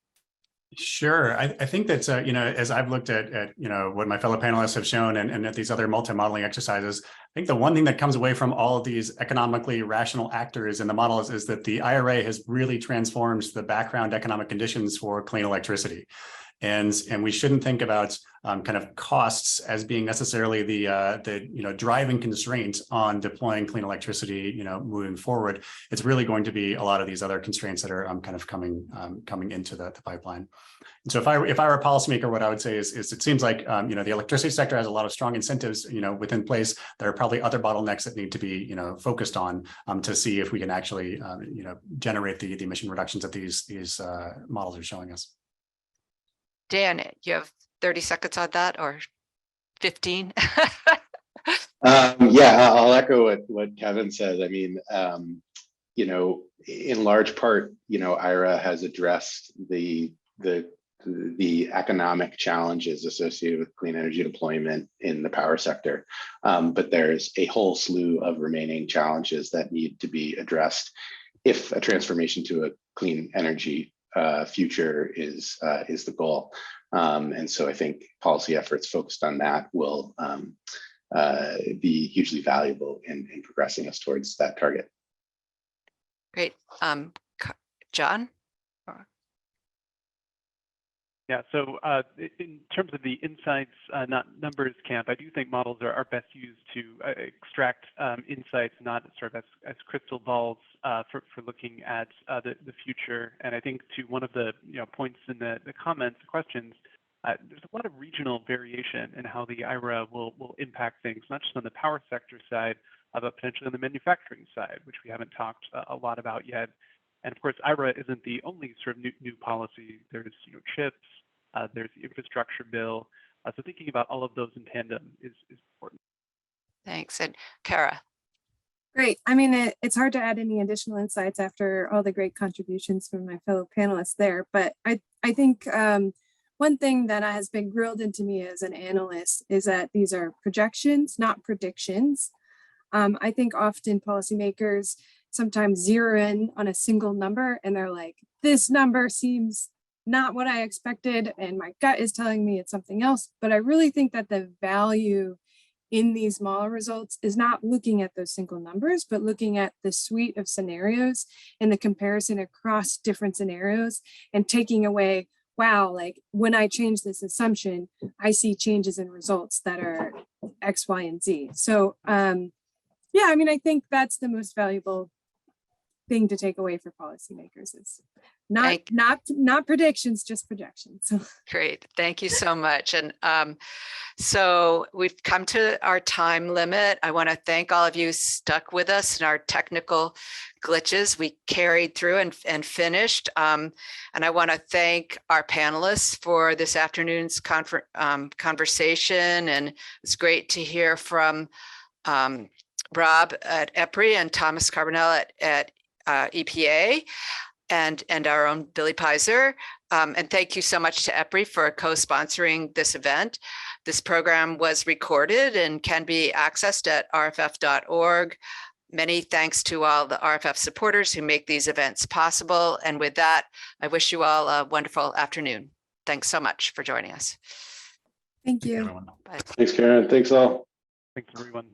S9: Sure. I think that, you know, as I've looked at, you know, what my fellow panelists have shown and at these other multi-modeling exercises, I think the one thing that comes away from all of these economically rational actors in the models is that the IRA has really transformed the background economic conditions for clean electricity. And we shouldn't think about kind of costs as being necessarily the you know, driving constraint on deploying clean electricity, you know, moving forward. It's really going to be a lot of these other constraints that are kind of coming into the pipeline. And so if I were a policymaker, what I would say is it seems like you know, the electricity sector has a lot of strong incentives, you know, within place. There are probably other bottlenecks that need to be, you know, focused on to see if we can actually you know, generate the emission reductions that these models are showing us.
S4: Dan, you have 30 seconds on that, or 15?
S8: Yeah, I'll echo what Kevin says. I mean, you know, in large part, you know, IRA has addressed the economic challenges associated with clean energy deployment in the power sector. But there's a whole slew of remaining challenges that need to be addressed if a transformation to a clean energy future is the goal. And so I think policy efforts focused on that will be hugely valuable in progressing us towards that target.
S4: Great. John?
S5: Yeah, so in terms of the insights, not numbers camp, I do think models are best used to extract insights, not sort of as crystal balls for looking at the future. And I think to one of the points in the comments, questions, there's a lot of regional variation in how the IRA will impact things, not just on the power sector side, but potentially on the manufacturing side, which we haven't talked a lot about yet. And of course, IRA isn't the only sort of new policy. There's chips, there's the infrastructure bill. So thinking about all of those in tandem is important.
S4: Thanks. And Cara?
S7: Great. I mean, it's hard to add any additional insights after all the great contributions from my fellow panelists there. But I think one thing that has been grilled into me as an analyst is that these are projections, not predictions. I think often policymakers sometimes zero in on a single number and they're like, this number seems not what I expected and my gut is telling me it's something else. But I really think that the value in these model results is not looking at those single numbers, but looking at the suite of scenarios and the comparison across different scenarios and taking away, wow, like when I change this assumption, I see changes in results that are X, Y, and Z. So yeah, I mean, I think that's the most valuable thing to take away for policymakers is not predictions, just projections.
S4: Great, thank you so much. And so we've come to our time limit. I want to thank all of you stuck with us in our technical glitches. We carried through and finished. And I want to thank our panelists for this afternoon's conversation. And it's great to hear from Rob at EPRI and Thomas Carbonell at EPA and our own Billy Pizer. And thank you so much to EPRI for co-sponsoring this event. This program was recorded and can be accessed at rff.org. Many thanks to all the RFF supporters who make these events possible. And with that, I wish you all a wonderful afternoon. Thanks so much for joining us.
S7: Thank you.
S8: Thanks, Karen. Thanks all.
S5: Thanks, everyone.